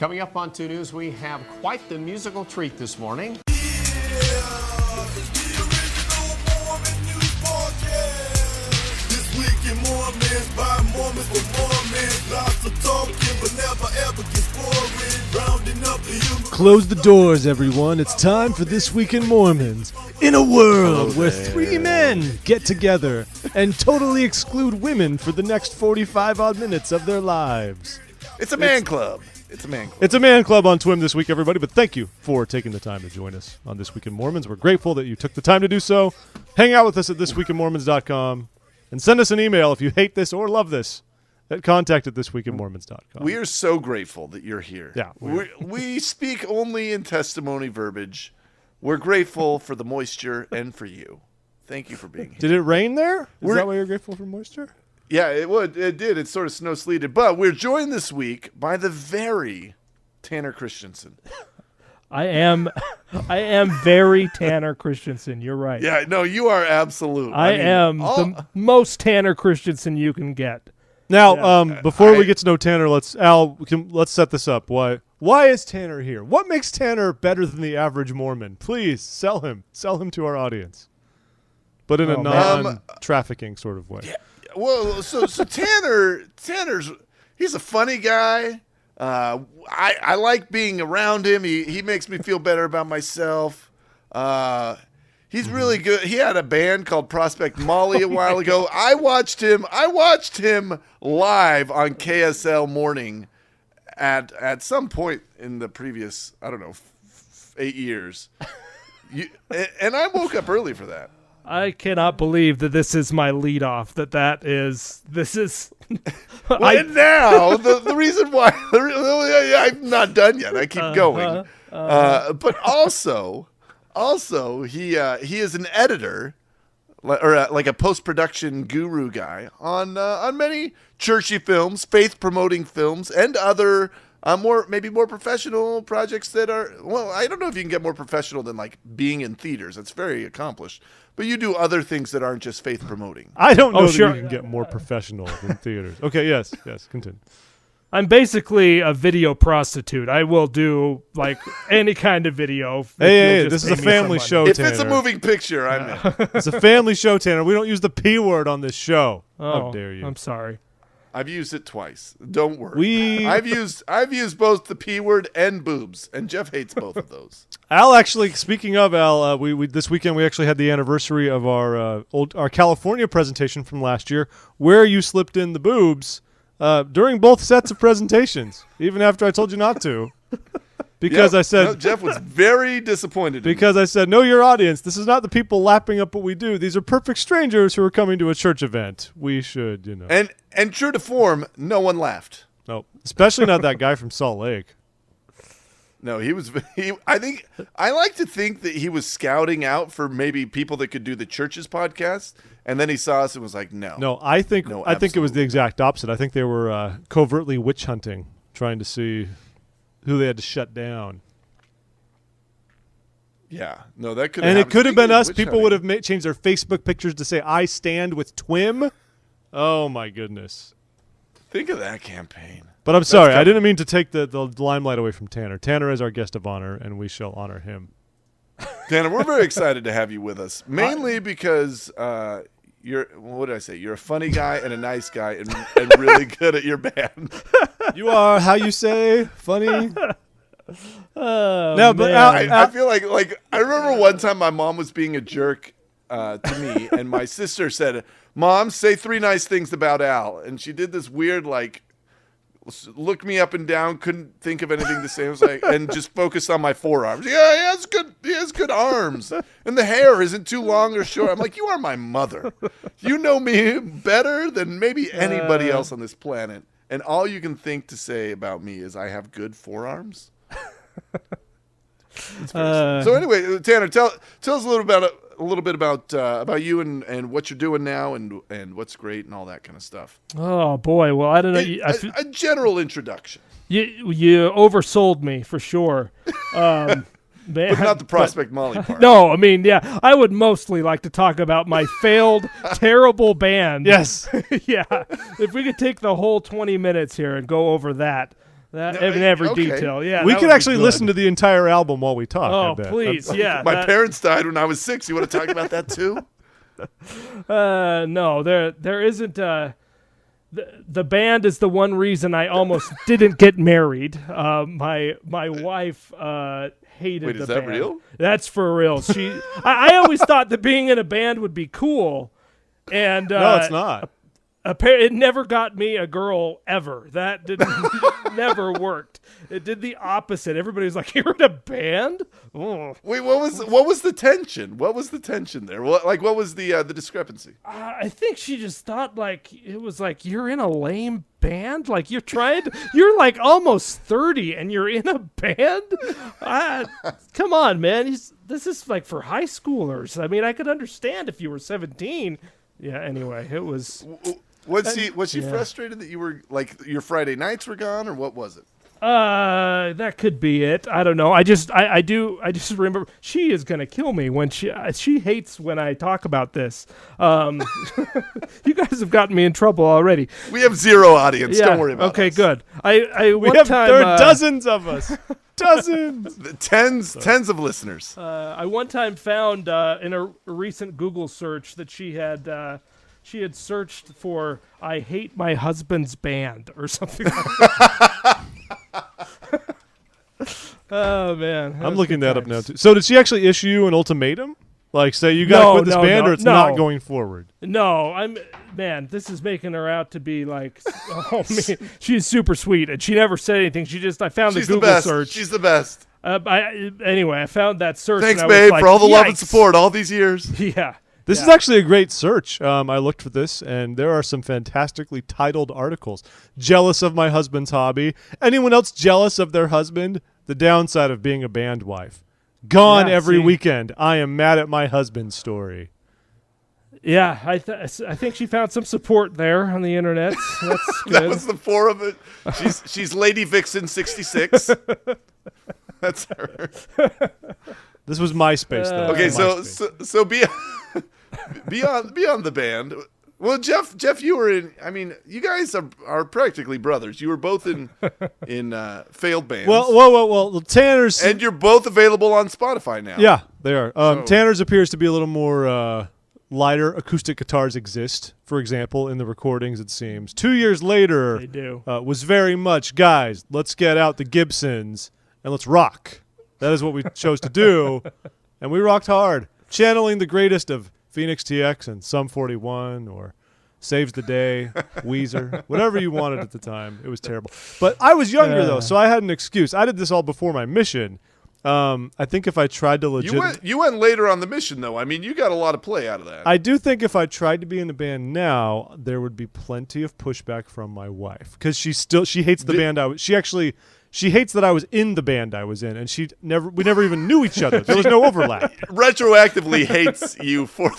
Coming up on 2 News, we have quite the musical treat this morning. Close the doors, everyone. It's time for This Week in Mormons. In a world where 3 men get together and totally exclude women for the next 45-odd minutes of their lives. It's a man club. It's a man club. It's a man club on Twim this week, everybody, but thank you for taking the time to join us on This Week in Mormons. We're grateful that you took the time to do so. Hang out with us at thisweekinmormons.com and send us an email if you hate this or love this at contact@thisweekinmormons.com. We are so grateful that you're here. Yeah. We speak only in testimony verbiage. We're grateful for the moisture and for you. Thank you for being here. Did it rain there? Is that why you're grateful for moisture? Yeah, it did. It's sort of snow-sleeted. But we're joined this week by the very Tanner Christensen. I am very Tanner Christensen. You're right. Yeah, no, you are absolute. I am the most Tanner Christensen you can get. Now, before we get to know Tanner, let's set this up. Why is Tanner here? What makes Tanner better than the average Mormon? Please sell him to our audience, but in a non-trafficking sort of way. Yeah. Well, so Tanner's he's a funny guy. I like being around him. He makes me feel better about myself. He's really good. He had a band called Prospect Molly a while ago. I watched him live on KSL Morning at some point in the previous, 8 years. And I woke up early for that. I cannot believe that this is my lead off. This is. And now the reason why I'm not done yet. I keep going. But also he is an editor or like a post-production guru guy on many churchy films, faith promoting films, and other maybe more professional projects that are, well, I don't know if you can get more professional than like being in theaters. That's very accomplished. But you do other things that aren't just faith promoting. I don't know that you can get more professional than theaters. Okay, yes, continue. I'm basically a video prostitute. I will do like any kind of video. Hey, this is a family show, If Tanner. it's a moving picture, I'm in. It's a family show, Tanner. We don't use the P word on this show. How dare you? I'm sorry. I've used it twice. Don't worry. I've used both the P word and boobs, and Jeff hates both of those. Al, actually, speaking of Al, we this weekend we actually had the anniversary of our California presentation from last year, where you slipped in the boobs during both sets of presentations, even after I told you not to. Because I said Jeff was very disappointed. Because I said, know your audience. This is not the people lapping up what we do. These are perfect strangers who are coming to a church event. We should, And true to form, no one laughed. No, especially not that guy from Salt Lake. No, I like to think that he was scouting out for maybe people that could do the church's podcast, and then he saw us and was like, no. No, I think it was the exact opposite. I think they were covertly witch hunting, trying to see who they had to shut down. Yeah, no, that could. And it could have been us. People would have changed their Facebook pictures to say "I stand with Twim." Oh my goodness! Think of that campaign. But I'm sorry, I didn't mean to take the limelight away from Tanner. Tanner is our guest of honor, and we shall honor him. Tanner, we're very excited to have you with us, mainly because you're. What did I say? You're a funny guy and a nice guy, and really good at your band. You are, how you say, funny. No, but I feel like I remember one time my mom was being a jerk to me, and my sister said, "Mom, say 3 nice things about Al," and she did this weird looked me up and down, couldn't think of anything to say. I was like, and just focused on my forearms. Yeah, he has good arms, and the hair isn't too long or short. I'm like, you are my mother. You know me better than maybe anybody else on this planet. And all you can think to say about me is I have good forearms. So anyway, Tanner, tell us a little bit about you and what you're doing now and what's great and all that kind of stuff. Oh boy, well I don't know. A general introduction. You oversold me for sure. But not the Prospect Molly part. No, I mean, yeah, I would mostly like to talk about my failed, terrible band. Yes. Yeah. If we could take the whole 20 minutes here and go over that in every okay. detail. Yeah, We that could would be actually good. listen to the entire album while we talk. I Oh, bet. please, yeah. My parents died when I was 6. You want to talk about that too? No, there isn't. The band is the one reason I almost didn't get married. My wife hated Wait, the is that band. real? That's for real. I always thought that being in a band would be cool, and No, it's not. It never got me a girl ever. That didn't never worked. It did the opposite. Everybody was like, "You're in a band." Oh. Wait, what was the tension? What was the tension there? What was the discrepancy? I think she just thought like it was like you're in a lame band. Like you're like almost 30 and you're in a band. Come on, man. This is like for high schoolers. I mean, I could understand if you were 17. Yeah. Anyway, it was. Was she frustrated that you were like your Friday nights were gone, or what was it? That could be it. I don't know. I just remember she is gonna kill me when she hates when I talk about this. You guys have gotten me in trouble already. We have 0 audience. Yeah, Don't worry about okay, us. good. There There are dozens of us. Dozens. Tens of listeners. I one time found in a recent Google search that she had searched for "I hate my husband's band" or something like that. Oh man, I'm looking that up now too. So did she actually issue you an ultimatum? Like say you got to quit this band or it's not going forward? No, this is making her out to be like, oh man, she's super sweet and she never said anything. I found She's the Google the best. search. She's the best. Anyway, I found that search. Thanks, and I was babe, like, for all the love and yikes. support all these years. Yeah. This is actually a great search. I looked for this, and there are some fantastically titled articles. Jealous of my husband's hobby. Anyone else jealous of their husband? The downside of being a band wife. Gone every weekend. I am mad at my husband's story. Yeah, I think she found some support there on the internet. That's good. That was the 4 of it. She's Lady Vixen 66. That's her. This was MySpace, though. Okay, MySpace. so beyond the band. Well, Jeff, you were in. I mean, you guys are practically brothers. You were both in failed bands. Well, Tanner's and you're both available on Spotify now. Yeah, they are. Tanner's appears to be a little more lighter. Acoustic guitars exist, for example, in the recordings. It seems 2 years later, They do. Was very much, guys. Let's get out the Gibsons and let's rock. That is what we chose to do, and we rocked hard, channeling the greatest of Phoenix TX and Sum 41 or Saves the Day, Weezer, whatever you wanted at the time. It was terrible. But I was younger, though, so I had an excuse. I did this all before my mission. I think if I tried to You went later on the mission, though. I mean, you got a lot of play out of that. I do think if I tried to be in a band now, there would be plenty of pushback from my wife because she hates the band She hates that I was in the band I was in, and we never even knew each other. There was no overlap. Retroactively hates you for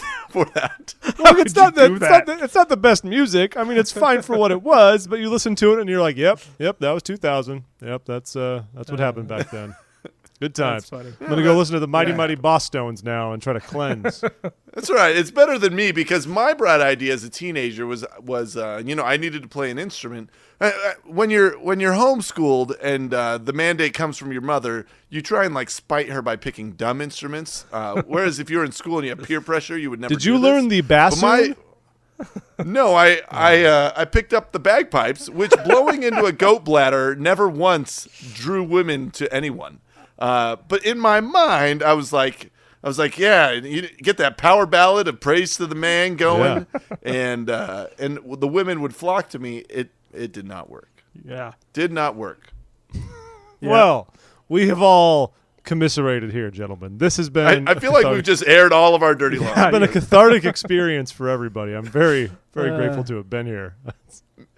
that. Look, it's not the best music. I mean, it's fine for what it was, but you listen to it and you're like, yep, that was 2000. Yep, that's what happened back then. Good times. That's funny. I'm gonna go listen to the Mighty Boss Stones now and try to cleanse. That's right. It's better than me because my bright idea as a teenager was I needed to play an instrument. When you're homeschooled and the mandate comes from your mother, you try and like spite her by picking dumb instruments. Whereas if you're in school and you have peer pressure, you would never. Did you learn the bassoon? No, I picked up the bagpipes, which blowing into a goat bladder never once drew women to anyone. But in my mind, I was like, yeah, you get that power ballad of praise to the man going, and the women would flock to me. It did not work. Yeah, did not work. Well, we have all commiserated here, gentlemen. This has been. I feel like we've just aired all of our dirty laundry. It's been a cathartic experience for everybody. I'm very, very grateful to have been here.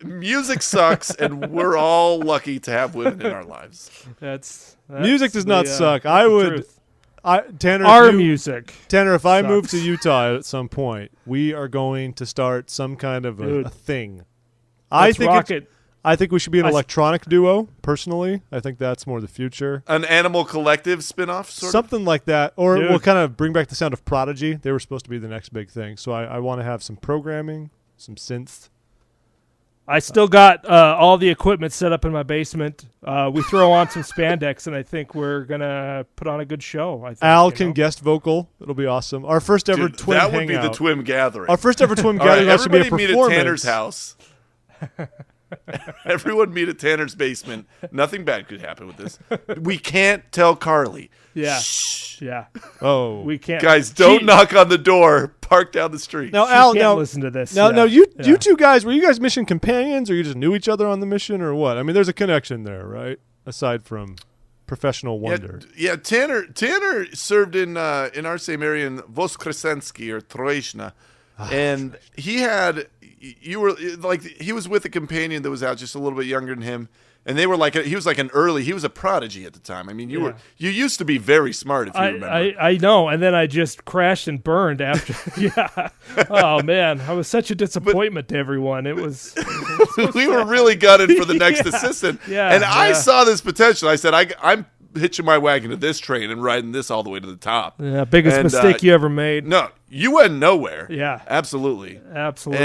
Music sucks, and we're all lucky to have women in our lives. That's music does not suck. I would, Tanner. Our music. Tanner, if sucks. I move to Utah at some point, we are going to start some kind of a thing. I think we should be an electronic duo. Personally, I think that's more the future. An Animal Collective spinoff, something like that, or we'll kind of bring back the sound of Prodigy. They were supposed to be the next big thing, so I want to have some programming, some synths. I still got all the equipment set up in my basement. We throw on some spandex, and I think we're gonna put on a good show. I think, Al can guest vocal. It'll be awesome. Our first ever Dude, twin that would be hangout. the twin gathering. Our first ever twin All right, gathering. That should be a everybody meet at performance. Tanner's house. Everyone meet at Tanner's basement. Nothing bad could happen with this. We can't tell Carly. Yeah, Shh. yeah. Oh, We can't. Guys, don't She- knock on the door. Park down the street. now She Al, can't now listen to this. Now, yeah. now you Yeah. two guys, were you guys mission companions, or you just knew each other on the mission, or what? I mean, there's a connection there, right? Aside from professional wonder. Yeah, Tanner served in our same area in Voskresenski or Troishna, and he had he was with a companion that was out just a little bit younger than him, and they were he was a prodigy at the time. I mean, you used to be very smart if you remember. I know, and then I just crashed and burned after. Yeah. Oh man, I was such a disappointment to everyone. It was. We were really gunning for the next assistant, Yeah, and I yeah. saw this potential. I said, I'm hitching my wagon to this train and riding this all the way to the top. Yeah, biggest And, mistake you ever made. No, you went nowhere. Yeah. Absolutely. Absolutely.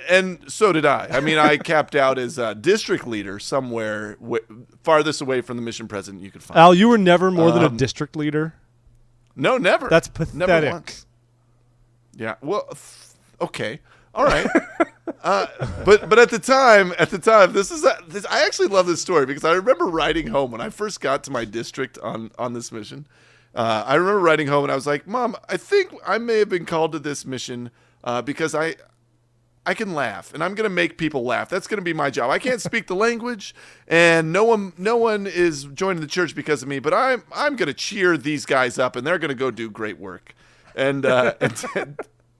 And so did I. I mean, I capped out as district leader somewhere farthest away from the mission president you could find. Al, you were never more than a district leader. No, never. That's Never pathetic. once. Yeah. Well, okay. All right. But at the time, I actually love this story because I remember riding home when I first got to my district on this mission. I remember riding home and I was like, Mom, I think I may have been called to this mission because I can laugh and I'm going to make people laugh. That's going to be my job. I can't speak the language and no one is joining the church because of me, but I'm going to cheer these guys up and they're going to go do great work. And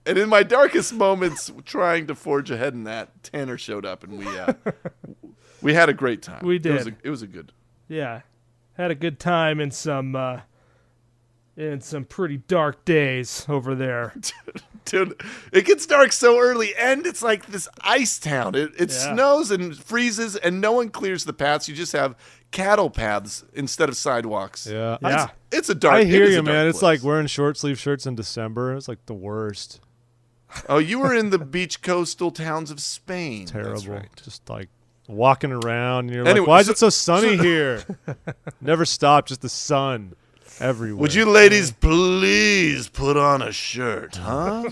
and in my darkest moments trying to forge ahead in that, Tanner showed up and we had a great time. We did. It was a good. Yeah, had a good time in some pretty dark days over there. Dude, it gets dark so early, and it's like this ice town. It snows and freezes, and no one clears the paths. You just have cattle paths instead of sidewalks. Yeah. Yeah. It's a dark. I hear it is you, a dark man. It's place. like wearing short sleeve shirts in December. It's like the worst. Oh, you were in the beach coastal towns of Spain. Terrible. That's right. Just like walking around, and you're Anyway, like, why is so- it so sunny here? Never stop, just the sun everywhere. Would you ladies please put on a shirt, huh?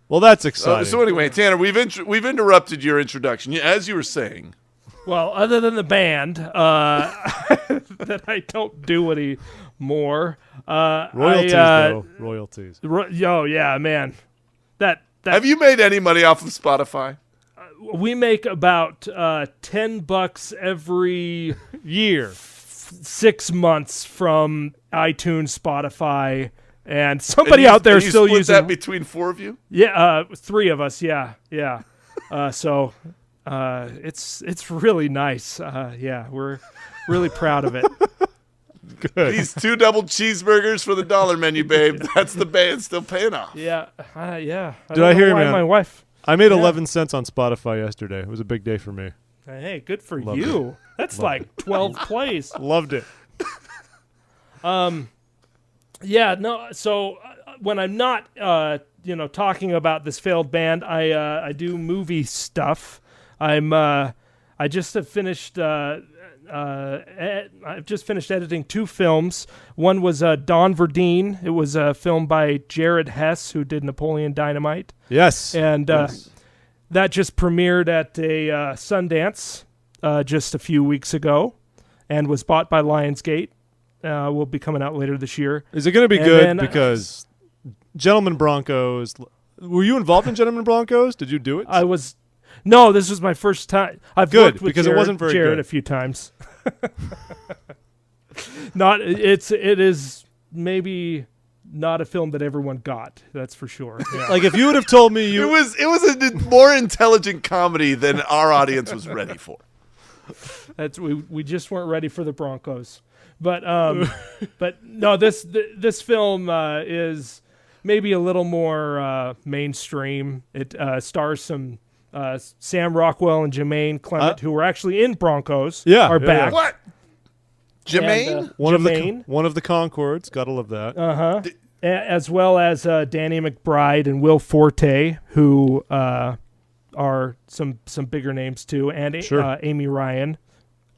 Well, that's exciting. So anyway, Tanner, we've interrupted your introduction. As you were saying, Well, other than the band, that I don't do anymore. Royalties, though. Royalties. Yo, yeah, man. That have you made any money off of Spotify? we make about $10 every Year. 6 months from iTunes, Spotify, and somebody out there And you still split using that between 4 of you. Yeah, 3 of us. Yeah. So it's really nice. Yeah, we're really proud of it. Good. These 2 double cheeseburgers for the dollar menu, babe. That's the band still paying off. Yeah, yeah. Did I hear you, why man? My wife. I made 11 cents on Spotify yesterday. It was a big day for me. Hey, good for Loved you. That's like 12 plays. Loved it. Yeah, no. So when I'm not, talking about this failed band, I do movie stuff. I just have finished. I've just finished editing 2 films. One was Don Verdean. It was a film by Jared Hess, who did Napoleon Dynamite, Yes. and that just premiered at a Sundance just a few weeks ago, and was bought by Lionsgate. Will be coming out later this year. Is it going to be And good? then, Because Gentlemen Broncos. Were you involved in Gentlemen Broncos? Did you do it? I was. No, this was my first time. I've Good, worked with because it wasn't very Jared good. a few times. It is maybe not a film that everyone got. That's for sure. Yeah. Like if you would have told me It was a more intelligent comedy than our audience was ready for. We just weren't ready for the Broncos. But but no, this film is maybe a little more mainstream. It stars some Sam Rockwell and Jermaine Clement, who were actually in Broncos. Yeah, are yeah, back. What? Jermaine? And, one Jermaine, of the Concords. Gotta love that. as well as Danny McBride and Will Forte, who are some bigger names too, and Sure. Amy Ryan.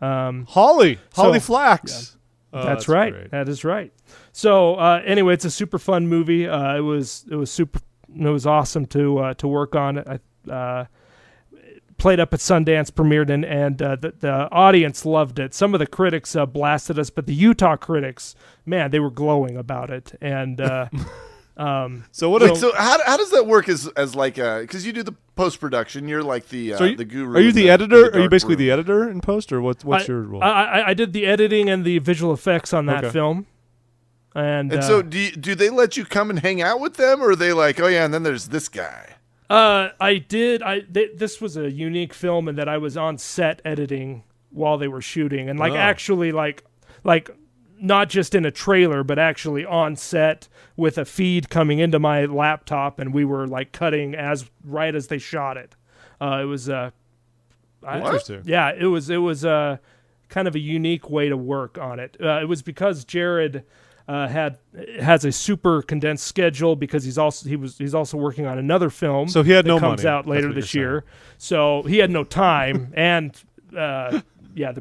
Holly Flax. Oh, that's right. great. That is right. So anyway, it's a super fun movie. It was awesome to work on it. I played up at Sundance, premiered, and the audience loved it. Some of the critics blasted us, but the Utah critics, man, they were glowing about it. And So how does that work as like because you do the post production, you're like the guru. Are you the editor? Are you dark basically room. the editor in post, or what's your role? I did the editing and the visual effects on that film. And so do they let you come and hang out with them, or are they like, oh yeah, and then there's this guy? I did. This was a unique film in that I was on set editing while they were shooting, and actually like not just in a trailer, but actually on set with a feed coming into my laptop, and we were like cutting right as they shot it. It was Interesting. yeah, it was kind of a unique way to work on it. It was because Jared has a super condensed schedule because he's also working on another film. So he had no that comes money. out later That's what this you're year. So he had no time, and the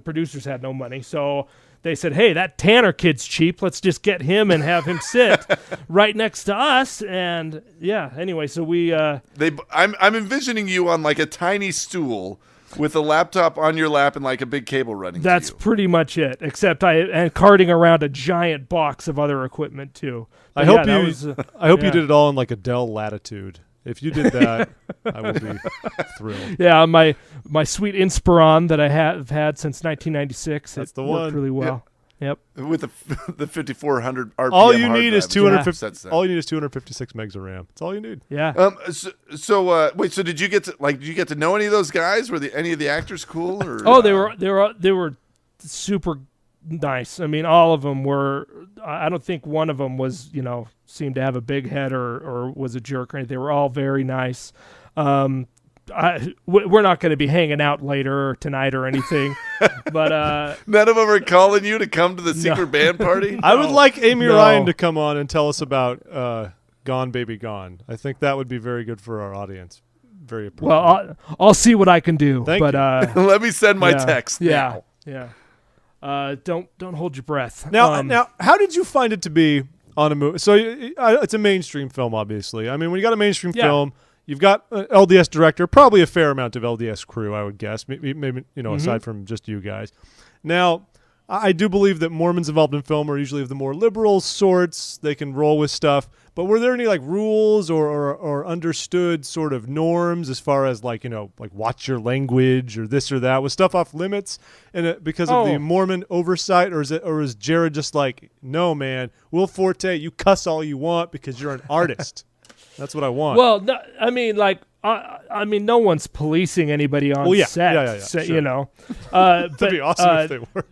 producers had no money. So they said, "Hey, that Tanner kid's cheap. Let's just get him and have him sit right next to us." And anyway, so we I'm envisioning you on like a tiny stool with a laptop on your lap and like a big cable running. That's to you. pretty much it. Except and carting around a giant box of other equipment too. But I hope you did it all in like a Dell Latitude. If you did that, I would be thrilled. Yeah, my sweet Inspiron that I have had since 1996. That's the worked one. really well. Yep. With the 5400 RPM. All you hard need is drive. 250. All you need is 256 megs of RAM. That's all you need. Yeah. Wait. So did you get to know any of those guys? Were any of the actors cool? Or Oh, they were super nice. I mean, all of them were. I don't think one of them was seemed to have a big head or was a jerk or anything. They were all very nice. We're not going to be hanging out later or tonight or anything, but none of them are calling you to come to the secret band party. I would like Amy No. Ryan to come on and tell us about Gone Baby Gone. I think that would be very good for our audience. Very appropriate. well, I'll see what I can do. Thank but you. Let me send my text now. Yeah. Don't hold your breath. Now, how did you find it to be on a movie? So it's a mainstream film, obviously. I mean, when you got a mainstream film, you've got an LDS director, probably a fair amount of LDS crew, I would guess, maybe aside from just you guys. Now, I do believe that Mormons involved in film are usually of the more liberal sorts. They can roll with stuff. But were there any like rules or understood sort of norms as far as like watch your language or this or that? Was stuff off limits because of the Mormon oversight, or is Jared just like, no man, Will Forte, you cuss all you want because you're an artist. That's what I want. Well, no, I mean, no one's policing anybody on set. Yeah, so, sure. That'd be awesome if they were.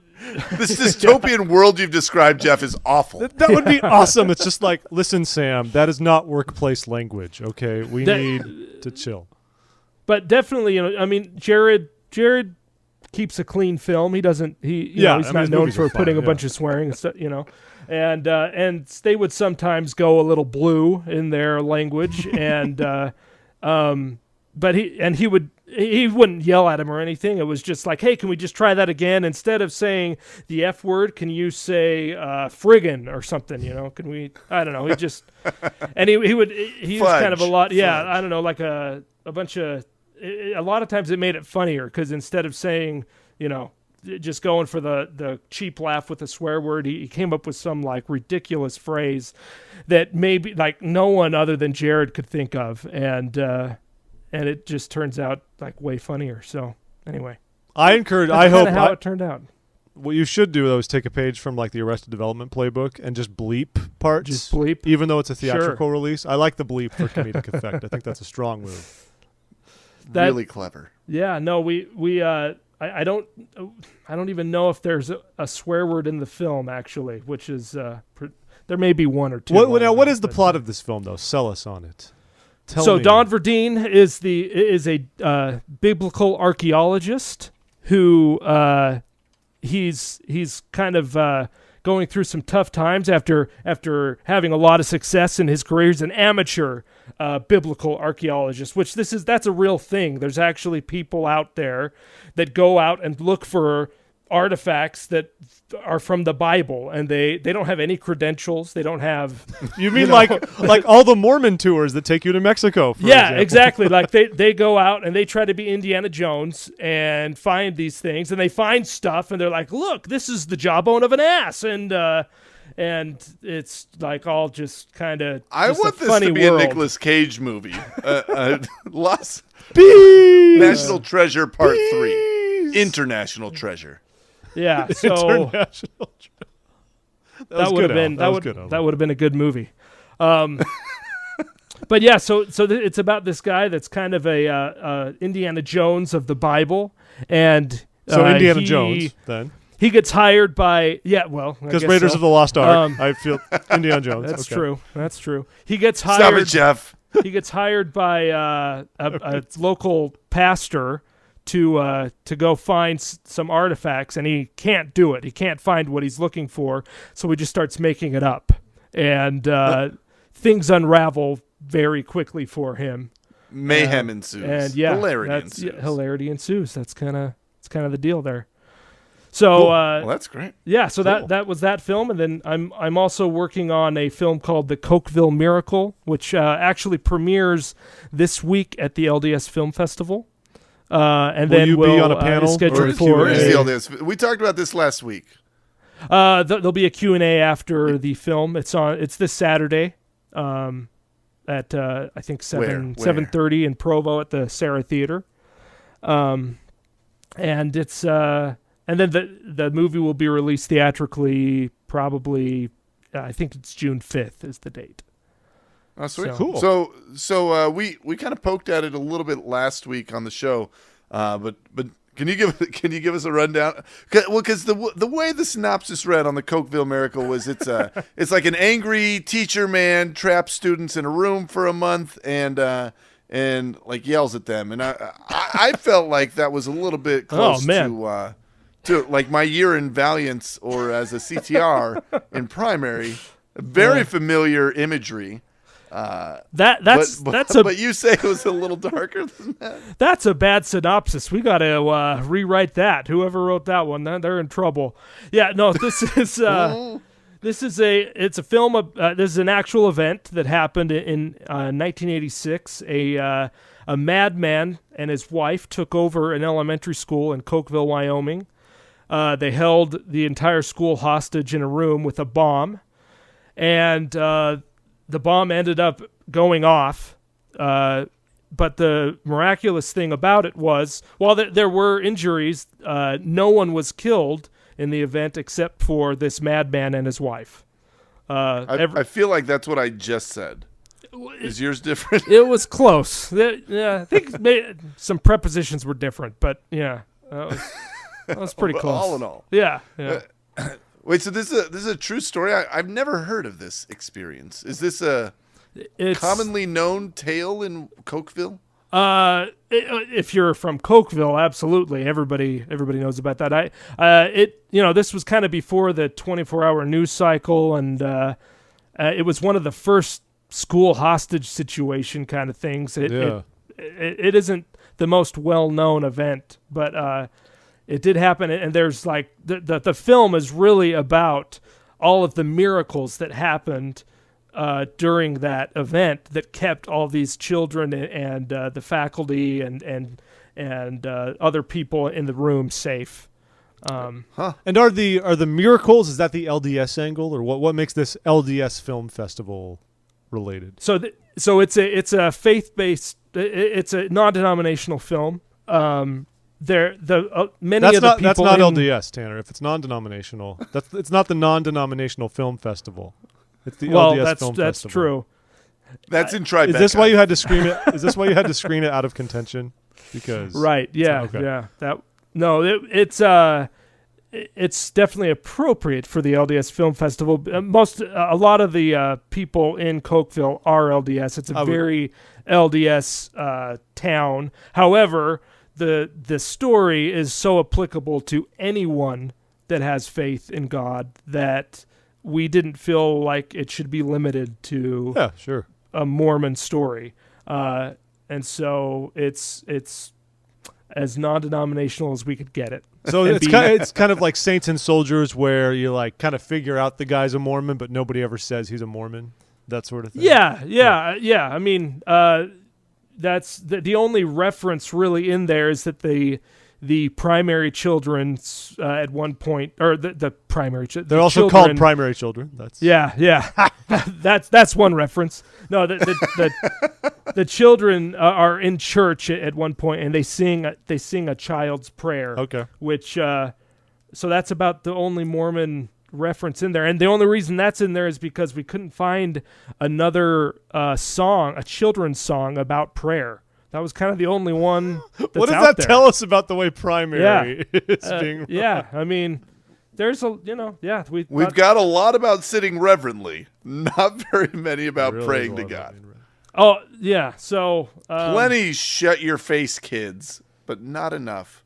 This dystopian world you've described, Jeff, is awful. That would be awesome. It's just like, listen, Sam, that is not workplace language. Okay, we need to chill. But definitely, I mean, Jared keeps a clean film. He doesn't. He's not known for putting a bunch of swearing and stuff. And they would sometimes go a little blue in their language, but he wouldn't yell at him or anything. It was just like, hey, can we just try that again? Instead of saying the F word, can you say friggin' or something? Can we? I don't know. He just and he was kind of a lot. Yeah, I don't know, like a bunch of. A lot of times it made it funnier because instead of saying just going for the cheap laugh with a swear word, he came up with some like ridiculous phrase that maybe like no one other than Jared could think of, and it just turns out like way funnier. So anyway, I hope how it turned out. What you should do though is take a page from like the Arrested Development playbook and just bleep parts. Just bleep, even though it's a theatrical release. I like the bleep for comedic effect. I think that's a strong move. Really clever. Yeah. No, I don't even know if there's a swear word in the film actually, which is there may be one or two. What is the plot of this film though? Sell us on it. Tell me. Don Verdean is a biblical archaeologist who he's kind of going through some tough times after having a lot of success in his career as an amateur biblical archaeologist, which that's a real thing. There's actually people out there that go out and look for artifacts that are from the Bible, and they don't have any credentials. They don't have. You mean like all the Mormon tours that take you to Mexico? For example. Exactly. Like they go out and they try to be Indiana Jones and find these things, and they find stuff, and they're like, "Look, this is the jawbone of an ass," and it's like all just kind of. I want this funny to be world. a Nicolas Cage movie. Lost Bees! National Treasure Part 3. International Treasure. Yeah, so International. that would have been Al. that would have been a good movie. But yeah, so it's about this guy that's kind of a Indiana Jones of the Bible, and So Indiana Jones then, he gets hired by because Raiders of the Lost Ark. I feel Indiana Jones. That's okay. true. That's true. He gets Stop it, hired. Jeff. He gets hired by a local pastor to go find some artifacts, and he can't do it. He can't find what he's looking for, so he just starts making it up, and things unravel very quickly for him. Mayhem ensues. And hilarity ensues. That's kind of the deal there. So Cool. Well, that's great. yeah, so Cool. that was that film, and then I'm also working on a film called The Cokeville Miracle, which actually premieres this week at the LDS Film Festival. And Will then you be we'll on a panel schedule or for Where's the LDS? We talked about this last week. there'll be a Q&A after the film. It's this Saturday at I think 7:30 in Provo at the Sarah Theater. And it's and then the movie will be released theatrically probably I think it's June 5th is the date. Oh, sweet. So- Cool. So we kind of poked at it a little bit last week on the show, but can you give us a rundown? Well, because the way the synopsis read on the Cokeville Miracle was it's like an angry teacher man traps students in a room for a month and like yells at them, and I felt like that was a little bit close to like my year in Valiance or as a CTR in primary. Very familiar imagery. But you say it was a little darker than that. That's a bad synopsis. We got to rewrite that. Whoever wrote that one, they're in trouble. Yeah, no, this is it's a film of this is an actual event that happened in 1986. A madman and his wife took over an elementary school in Cokeville, Wyoming. They held the entire school hostage in a room with a bomb, and the bomb ended up going off, but the miraculous thing about it was, while there were injuries, no one was killed in the event except for this madman and his wife. I feel like that's what I just said. Is yours different? It was close. Yeah, I think some prepositions were different, but yeah, that was pretty close. All in all. Yeah. Wait, so this is a true story? I've never heard of this experience. Is this it's commonly known tale in Cokeville? If you're from Cokeville, absolutely. Everybody knows about that. This was kind of before the 24-hour news cycle, and it was one of the first school hostage situation kind of things. It isn't the most well-known event, but it did happen, and there's like the film is really about all of the miracles that happened during that event that kept all these children and the faculty and other people in the room safe. And are the miracles? Is that the LDS angle, or what makes this LDS Film Festival related? So it's a faith-based. It's a non-denominational film. Many of the people. That's not LDS, Tanner. If it's non-denominational, it's not the non-denominational film festival. It's the LDS Film Festival. That's true. That's in Tribeca. Is this why you had to screen it? Is this why you had to screen it out of contention? Because right, yeah, okay. Yeah. It's definitely appropriate for the LDS Film Festival. A lot of the people in Cokeville are LDS. It's a very LDS town. However, the story is so applicable to anyone that has faith in God that we didn't feel like it should be limited to a Mormon story. And so it's as non-denominational as we could get it. So it's kind of like Saints and Soldiers, where you like kind of figure out the guy's a Mormon, but nobody ever says he's a Mormon. That sort of thing. Yeah. I mean, that's the only reference really in there is that the primary children at one point, or the primary children. They're also called primary children. That's that's one reference. No, the children are in church at one point, and they sing a child's prayer. Okay. Which so that's about the only Mormon reference in there, and the only reason that's in there is because we couldn't find another song, a children's song about prayer. That was kind of the only one that's what does out that there. tell us about the way primary is being run? Yeah, I mean, there's we've got a lot about sitting reverently, not very many about really praying to God. Oh, yeah, so Plenty shut your face, kids, but not enough.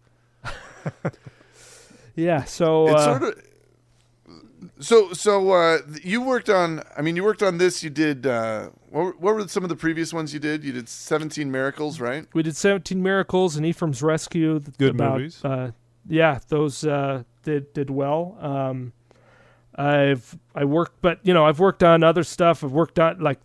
Yeah, so it's sort of so you worked on this. You did what were some of the previous ones you did? You did 17 Miracles, right? We did 17 Miracles and Ephraim's Rescue. Good movies. Those did well. I've worked on other stuff. I've worked on like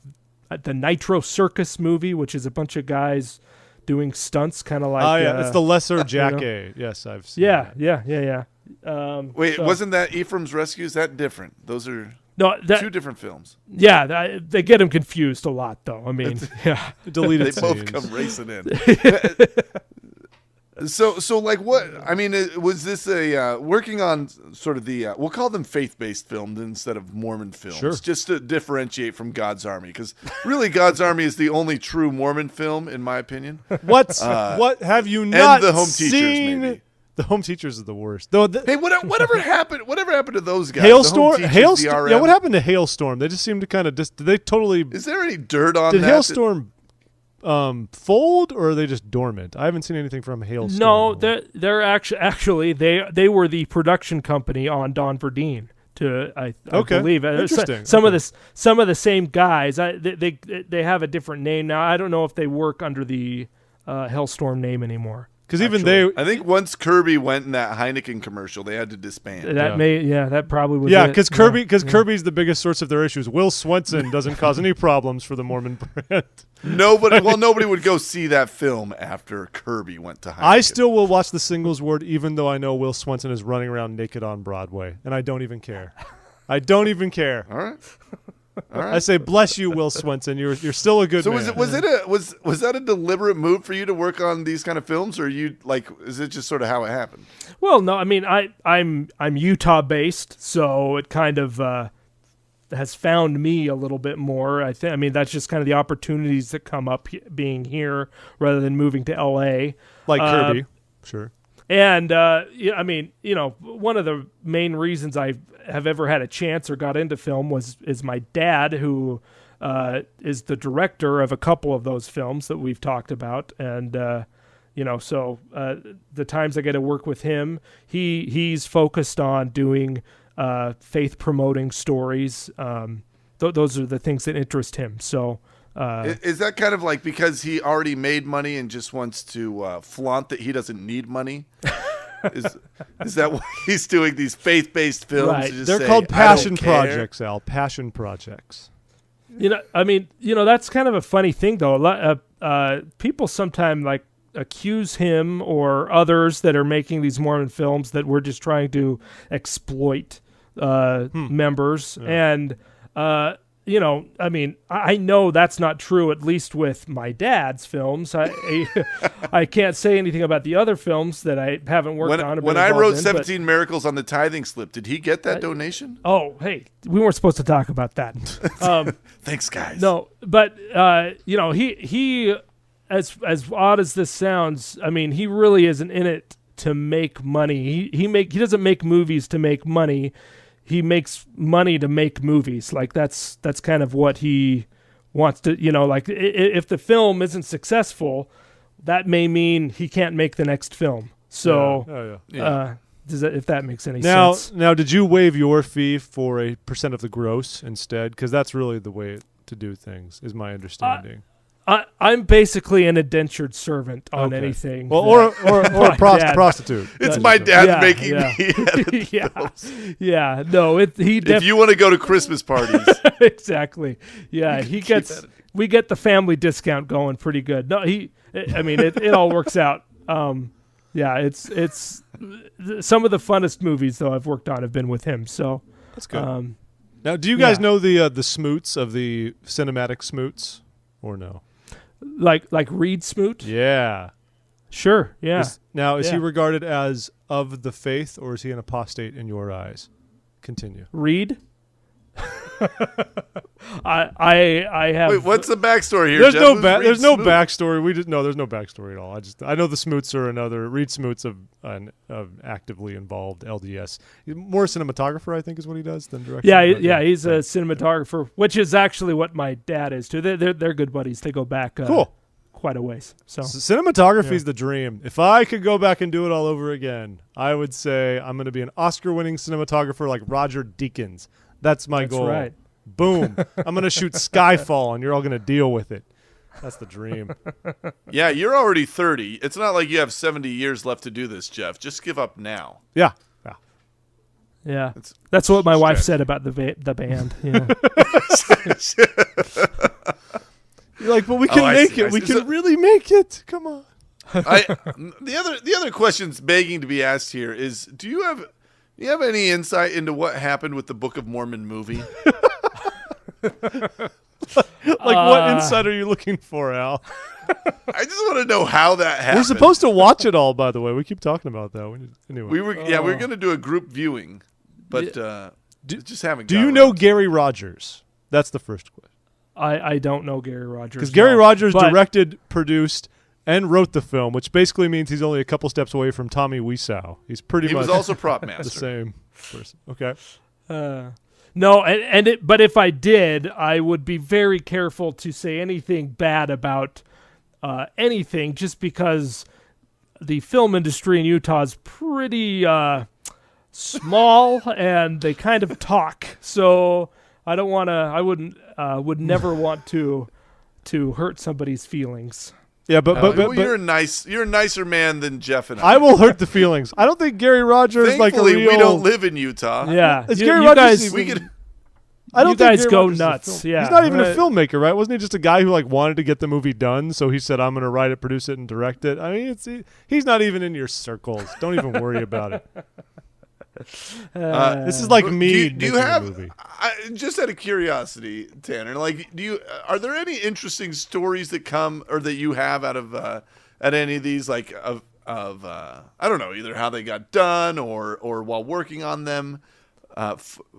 the Nitro Circus movie, which is a bunch of guys doing stunts, kind of like. It's the Lesser Jackie. Yes, I've seen. Yeah. Wait, wasn't that Ephraim's Rescue? Is that different? Those are two different films. Yeah, they get them confused a lot, though. I mean, yeah, deleted they both scenes. come racing in. So like what? I mean, was this a working on sort of the we'll call them faith-based films instead of Mormon films, Sure. just to differentiate from God's Army, because really God's Army is the only true Mormon film, in my opinion. What have you not and the Home Teachers, seen? maybe. The Home Teachers are the worst. Though Hey, whatever happened? Whatever happened to those guys? Hailstorm. The Home Teachers, Hailstorm. the Yeah, RM? what happened to Hailstorm? They just seem to kind of did they totally? Is there any dirt on Did that? Hailstorm fold, or are they just dormant? I haven't seen anything from Hailstorm. No, they're actually they were the production company on Don Verdean. I believe Interesting. Some of the same guys. They have a different name now. I don't know if they work under the Hailstorm name anymore. Because even they, I think once Kirby went in that Heineken commercial, they had to disband. That probably was because Kirby's the biggest source of their issues. Will Swenson doesn't cause any problems for the Mormon brand. Nobody would go see that film after Kirby went to Heineken. I still will watch the Singles Ward, even though I know Will Swenson is running around naked on Broadway, and I don't even care. I don't even care. All right. I say, bless you, Will Swenson. You're still a good man. So was that a deliberate move for you to work on these kind of films, or is it just sort of how it happened? Well, no, I mean I'm Utah based, so it kind of has found me a little bit more. I mean that's just kind of the opportunities that come up being here rather than moving to LA. Like Kirby, sure. And I mean, one of the main reasons I have ever had a chance or got into film is my dad, who is the director of a couple of those films that we've talked about, and so the times I get to work with him, he's focused on doing faith promoting stories. Those are the things that interest him. So. Is that kind of like because he already made money and just wants to flaunt that he doesn't need money? Is that why he's doing these faith-based films? Right. They're called passion projects, Al. Passion projects. I mean, that's kind of a funny thing, though. People sometimes accuse him or others that are making these Mormon films that we're just trying to exploit members, and. I mean, I know that's not true, at least with my dad's films. I can't say anything about the other films that I haven't worked on. When I wrote 17 Miracles on the tithing slip, did he get that donation? Oh, hey, we weren't supposed to talk about that. Thanks, guys. No, but, he as odd as this sounds, I mean, he really isn't in it to make money. He doesn't make movies to make money. He makes money to make movies. Like that's kind of what he wants to, if the film isn't successful, that may mean he can't make the next film. So if that makes any Now, sense. did you waive your fee for a % of the gross instead? Because that's really the way to do things, is my understanding. I'm basically an indentured servant on Okay. anything. Well, or my a dad- prostitute. It's my dad making yeah. me edit yeah, those. yeah. No, he If you want to go to Christmas parties, exactly. Yeah, he gets. editing. We get the family discount going pretty good. No, it all works out. Yeah, it's some of the funnest movies though I've worked on have been with him. So That's good. Now, do you guys yeah. know the smoots of the cinematic smoots, or no? like Reed Smoot. Yeah. Sure. Yeah. Is he Yeah. regarded as of the faith, or is he an apostate in your eyes? Continue. Reed. I have. wait, what's the backstory here? There's Jeff? no Who's back. Reed There's no Smoot? backstory. There's no backstory at all. I know the Smoots are another Reed Smoots of an actively involved LDS. He's more cinematographer, I think, is what he does than director. Yeah, but he's a cinematographer, which is actually what my dad is too. They're good buddies. They go back Cool. quite a ways. So Cinematography is the dream. If I could go back and do it all over again, I would say I'm going to be an Oscar-winning cinematographer like Roger Deakins. That's my That's goal. right. Boom. I'm going to shoot Skyfall, and you're all going to deal with it. That's the dream. Yeah, you're already 30. It's not like you have 70 years left to do this, Jeff. Just give up now. Yeah. yeah, that's what my wife said about the band. Yeah. You're like, but we can I make see, it. I We see. can really make it. Come on. The other questions begging to be asked here is: Do you have any insight into what happened with the Book of Mormon movie? What insight are you looking for, Al? I just want to know how that happened. We're supposed to watch it all, by the way. We keep talking about that. Anyway. We were going to do a group viewing, but just haven't. Do got you around know to it. Gary Rogers? That's the first question. I don't know Gary Rogers Because Gary no. Rogers But- directed, produced, and wrote the film, which basically means he's only a couple steps away from Tommy Wiseau. He's pretty He much was also prop the master. same person. Okay. No, but if I did, I would be very careful to say anything bad about anything, just because the film industry in Utah is pretty small and they kind of talk. So I don't want to. I would never want to hurt somebody's feelings. Yeah, but you're a nicer man than Jeff and I. I will hurt the feelings. I don't think Gary Rogers is like a Thankfully, real. we don't live in Utah. Yeah, Is you, Gary you Rogers guys. even- We could. I don't you think guys Gary go Rogers is a nuts, film- yeah, he's not even a right. filmmaker, right? Wasn't he just a guy who wanted to get the movie done? So he said, "I'm going to write it, produce it, and direct it." I mean, he's not even in your circles. Don't even worry about it. This is like me Do you making have? a movie. Just out of curiosity, Tanner, are there any interesting stories that come or that you have out of at any of these, like of I don't know, either how they got done or while working on them,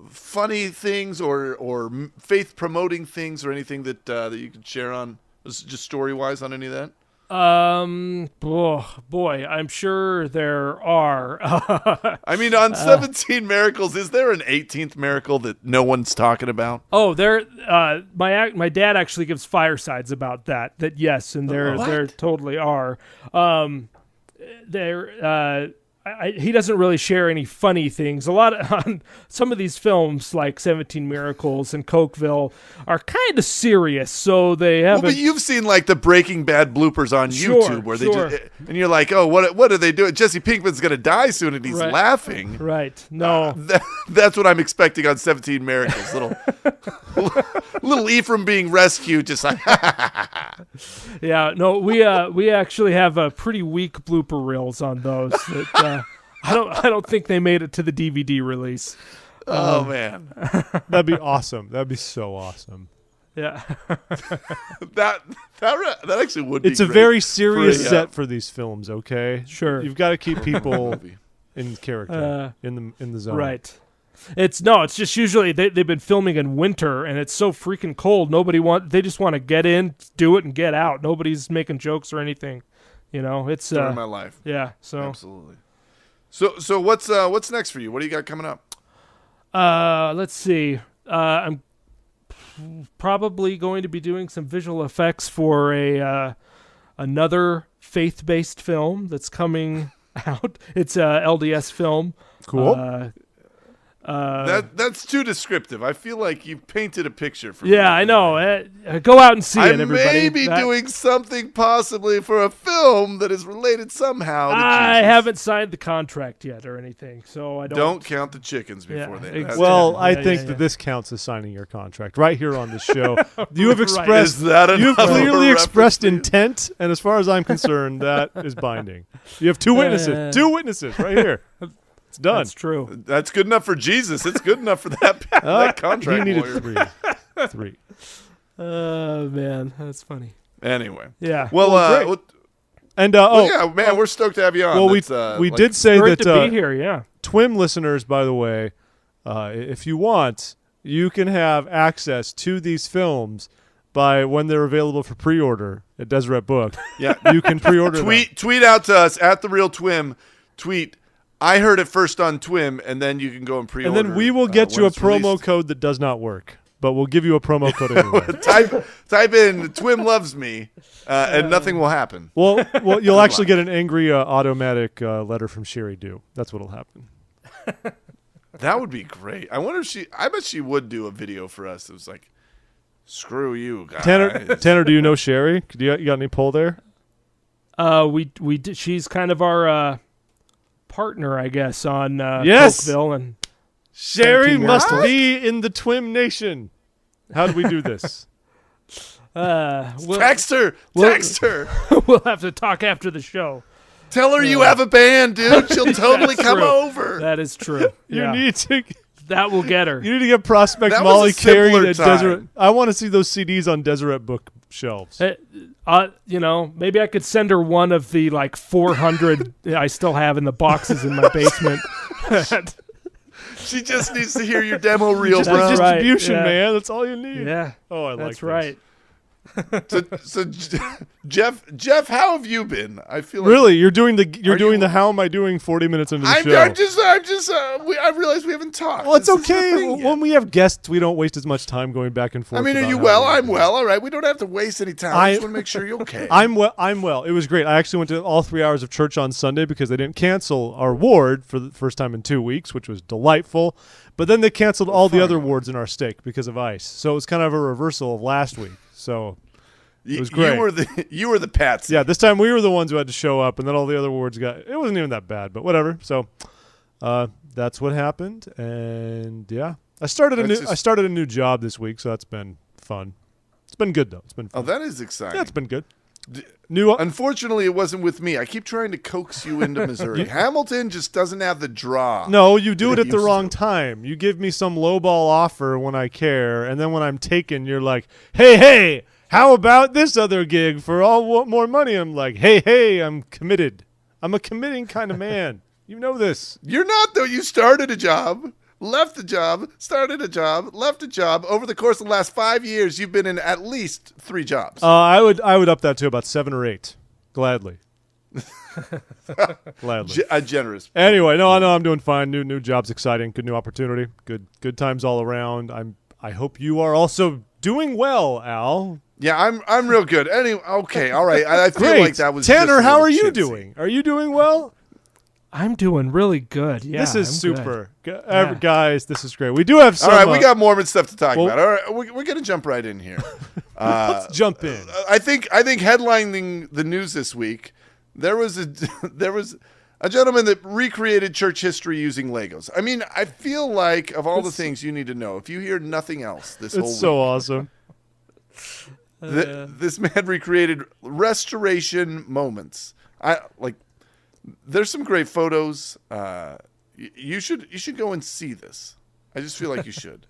funny things or faith promoting things or anything that you could share on, just story wise, on any of that? Boy, I'm sure there are. I mean, on 17 miracles, is there an 18th miracle that no one's talking about? Oh, there. My dad actually gives firesides about that. That yes, and there totally are. He doesn't really share any funny things. A lot on some of these films, like 17 Miracles and Cokeville, are kind of serious. So they have. Well, but you've seen like the Breaking Bad bloopers on Sure, YouTube where sure. they just, and you're like, oh, what are they doing? Jesse Pinkman's gonna die soon, and he's Right. laughing. Right. No. That's what I'm expecting on 17 Miracles. Little Ephraim being rescued, just like. Yeah. No. We actually have pretty weak blooper reels on those. That, I don't think they made it to the DVD release. Oh man, That'd be awesome. That'd be so awesome. Yeah. that actually would. It's be a great very serious for a, set for these films. Okay, Sure. You've got to keep people in character, in the zone. Right. It's just usually they've been filming in winter and it's so freaking cold. They just want to get in, do it, and get out. Nobody's making jokes or anything. It's story of my life. yeah. So Absolutely. So what's next for you? What do you got coming up? let's see. I'm probably going to be doing some visual effects for another faith-based film that's coming out. It's a LDS film. Cool. That's too descriptive. I feel like you painted a picture for me. Yeah, I know. Go out and see it, everybody. I may be doing something possibly for a film that is related somehow to I Jesus. haven't signed the contract yet or anything, so I Don't count the chickens before Yeah, they exactly. Well, Yeah, I yeah, think yeah. that this counts as signing your contract right here on the show. You have expressed, Is that you've enough of a clearly expressed reference? intent, and as far as I'm concerned, that is binding. You have two witnesses. Two witnesses right here. It's done. That's true. That's good enough for Jesus. It's good enough for that contract He needed lawyer. three. Oh man, that's funny. Anyway. Yeah. Well, And yeah, man, we're stoked to have you on. well, we That's, we like- did say Great that to be here. Yeah. TWIM listeners, by the way, if you want, you can have access to these films by when they're available for pre-order at Deseret Book. Yeah. You can pre-order them. Tweet out to us at The Real TWIM. Tweet, I heard it first on TWIM, and then you can go and pre-order. And then we will get you when a it's promo released. code that does not work, but we'll give you a promo code anyway. Type in TWIM loves me, and nothing will happen. Well, you'll actually get an angry automatic letter from Sherry Dew. That's what'll happen. That would be great. I wonder if I bet she would do a video for us. It was like, screw you, guys. Tanner, do you know Sherry? You got any pull there? We did, she's kind of our partner, I guess, on Yes! Cokeville, and Sherry 17 must years. be in the TWIM Nation. How do we do this? Text her. Well- Text her. we'll have to talk after the show. Tell her you have a band, dude. She'll totally That's come true. over. That is true. You Yeah. need to. That will get her. You need to get Prospect That was Molly a simpler carried at time. Deseret. I want to see those CDs on Deseret Book shelves. Maybe I could send her one of the like 400 I still have in the boxes in my basement. She just needs to hear your demo reel, Just bro. like right, distribution, yeah. man. That's all you need. Yeah, Oh, I like that's this. right. So Jeff, how have you been? I feel like Really, you're doing the you- how am I doing 40 minutes into the I'm show? just. I realized we haven't talked. Well, it's This is the okay. thing yet. When we have guests, we don't waste as much time going back and forth. I mean, are about you how well? we're I'm doing. well. All right, we don't have to waste any time. I just want to make sure you're okay. I'm well. It was great. I actually went to all 3 hours of church on Sunday because they didn't cancel our ward for the first time in 2 weeks, which was delightful. But then they canceled all the other wards in our stake because of ice. So it was kind of a reversal of last week. So it was great. You were the patsy. yeah, this time we were the ones who had to show up, and then all the other wards got. It wasn't even that bad, but whatever. So that's what happened, and yeah, I started a new job this week, so that's been fun. It's been good though. It's been fun. Oh, that is exciting. Yeah, it's been good. New. Unfortunately, it wasn't with me. I keep trying to coax you into Missouri. Hamilton just doesn't have the draw. No, you do it that at the used wrong to. time. You give me some lowball offer when I care, and then when I'm taken, you're like, hey, how about this other gig for all more money? I'm like, hey, I'm committed. I'm a committing kind of man. You know this. You're not, though. You started a job, left the job, started a job, left a job. Over the course of the last 5 years, you've been in at least 3 jobs. I would up that to about 7 or 8, gladly. Gladly. Generous. Anyway, no, I know I'm doing fine. New job's exciting. Good new opportunity. Good times all around. I hope you are also doing well, Al. Yeah, I'm real good. Anyway, okay, all right. I feel Great. like that was Tanner. just a How little are you chintzy. doing? Are you doing well? I'm doing really good. Yeah, This is I'm good. super, Yeah. Guys. This is great. We do have some. All right, we got Mormon stuff to talk well- about. All right, we're gonna jump right in here. Let's jump in. I think headlining the news this week, there was a gentleman that recreated church history using Legos. I mean, I feel like of all the things you need to know, if you hear nothing else this whole It's week, so awesome. this man recreated restoration moments. There's some great photos. You should go and see this. I just feel like you should.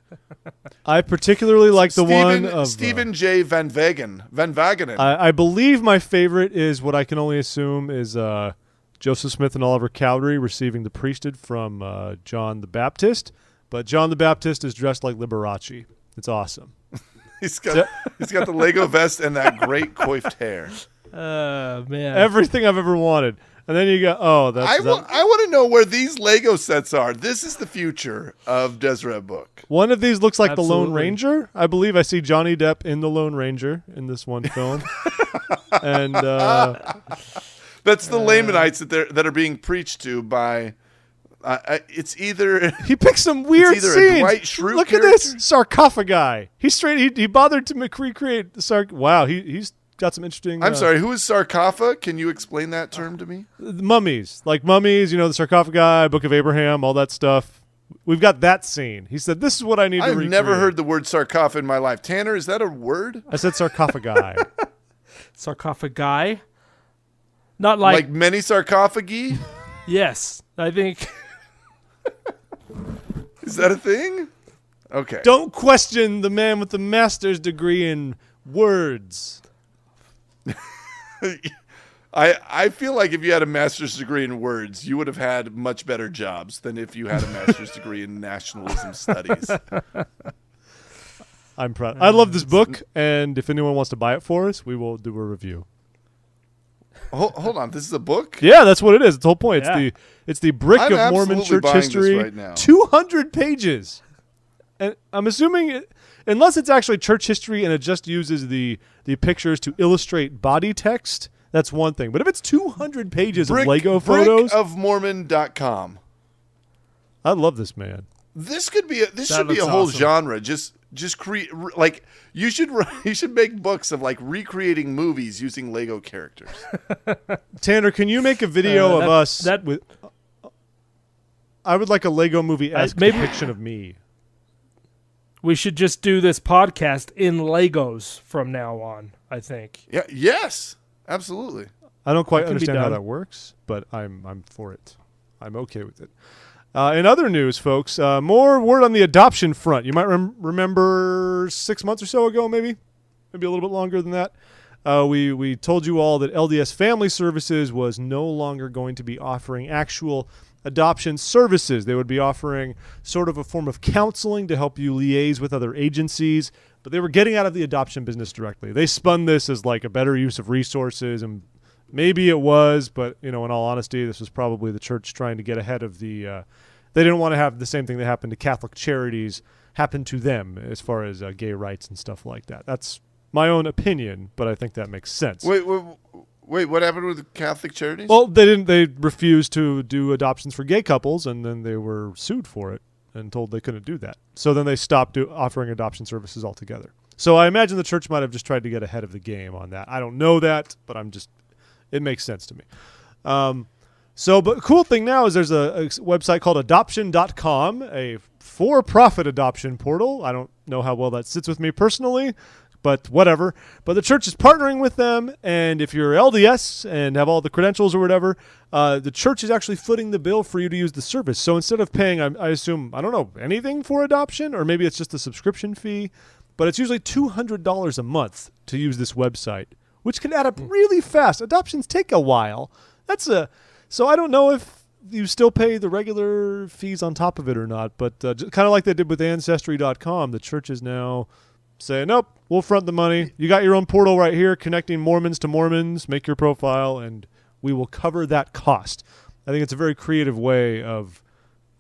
I particularly like the one of Stephen J. Van Wagenen. I believe my favorite is what I can only assume is Joseph Smith and Oliver Cowdery receiving the priesthood from John the Baptist. But John the Baptist is dressed like Liberace. It's awesome. He's got the Lego vest and that great coiffed hair. Man. Everything I've ever wanted. And then you go, I want to know where these Lego sets are. This is the future of Deseret Book. one of these looks like the Lone Absolutely. Ranger. I believe I see Johnny Depp in the Lone Ranger in this one film. And That That's the Lamanites that are being preached to by. It's either he picked some weird it's either scenes. A Dwight Schrute Look character. at this sarcophagi. He bothered to recreate the Wow, he's got some interesting. I'm sorry. Who is sarcophagus? Can you explain that term to me? Mummies, like mummies. The sarcophagi, Book of Abraham, all that stuff. We've got that scene. He said, "This is what I need to I've recreate." never heard the word sarcophagus in my life. Tanner, is that a word? I said sarcophagi. Sarcophagi? Not like many sarcophagi? yes, I think. Is that a thing? Okay. Don't question the man with the master's degree in words. I feel like if you had a master's degree in words, you would have had much better jobs than if you had a master's degree in nationalism studies. I'm proud. I love this book, and if anyone wants to buy it for us, we will do a review. Hold on, this is a book? Yeah, that's what it is. It's the whole point. Yeah. It's the Brick I'm of Mormon absolutely Church buying this History. right now. 200 pages. And I'm assuming, unless it's actually church history and it just uses the pictures to illustrate body text, that's one thing. But if it's 200 pages of Lego photos, brickofmormon.com. I love this man. This should be a looks whole awesome. genre. Just create like you should make books of like recreating movies using Lego characters. Tanner, can you make a video of us that- with? I would like a Lego movie-esque maybe- depiction of me. We should just do this podcast in Legos from now on, I think. Yeah. Yes. Absolutely. I don't quite It can be understand how done. that works, but I'm for it. I'm okay with it. In other news, folks, more word on the adoption front. You might remember 6 months or so ago, maybe a little bit longer than that. We told you all that LDS Family Services was no longer going to be offering actual adoption services. They would be offering sort of a form of counseling to help you liaise with other agencies, but they were getting out of the adoption business directly. They spun this as like a better use of resources, and maybe it was, but in all honesty, this was probably the church trying to get ahead of the they didn't want to have the same thing that happened to Catholic charities happen to them as far as gay rights and stuff like that. That's my own opinion, but I think that makes sense. Wait, what happened with the Catholic charities? Well, they refused to do adoptions for gay couples, and then they were sued for it and told they couldn't do that. So then they stopped offering adoption services altogether. So I imagine the church might have just tried to get ahead of the game on that. I don't know that, but it makes sense to me. But the cool thing now is there's a website called adoption.com, a for-profit adoption portal. I don't know how well that sits with me personally, but whatever. But the church is partnering with them, and if you're LDS and have all the credentials or whatever, the church is actually footing the bill for you to use the service. So instead of paying, I assume, I don't know, anything for adoption, or maybe it's just a subscription fee, but it's usually $200 a month to use this website, which can add up really fast. Adoptions take a while. So I don't know if you still pay the regular fees on top of it or not, but kind of like they did with Ancestry.com, the church is now saying, nope, we'll front the money. You got your own portal right here connecting Mormons to Mormons. Make your profile, and we will cover that cost. I think it's a very creative way of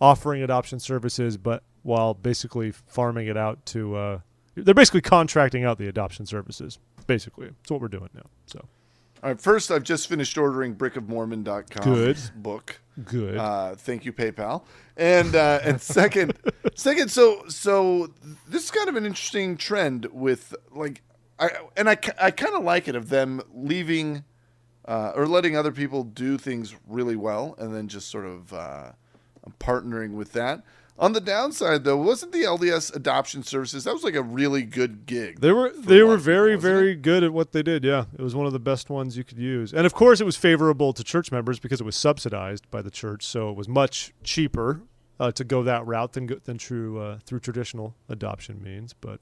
offering adoption services, but while basically farming it out to they're basically contracting out the adoption services. Basically, that's what we're doing now. So, all right. First, I've just finished ordering brickofmormon.com Good. book. good. Thank you, PayPal. And second, so this is kind of an interesting trend with like, I kind of like it of them leaving or letting other people do things really well, and then just sort of partnering with that. On the downside, though, wasn't the LDS Adoption Services, that was like a really good gig. They were very, very good at what they did, yeah. It was one of the best ones you could use. And, of course, it was favorable to church members because it was subsidized by the church, so it was much cheaper to go that route than through traditional adoption means. But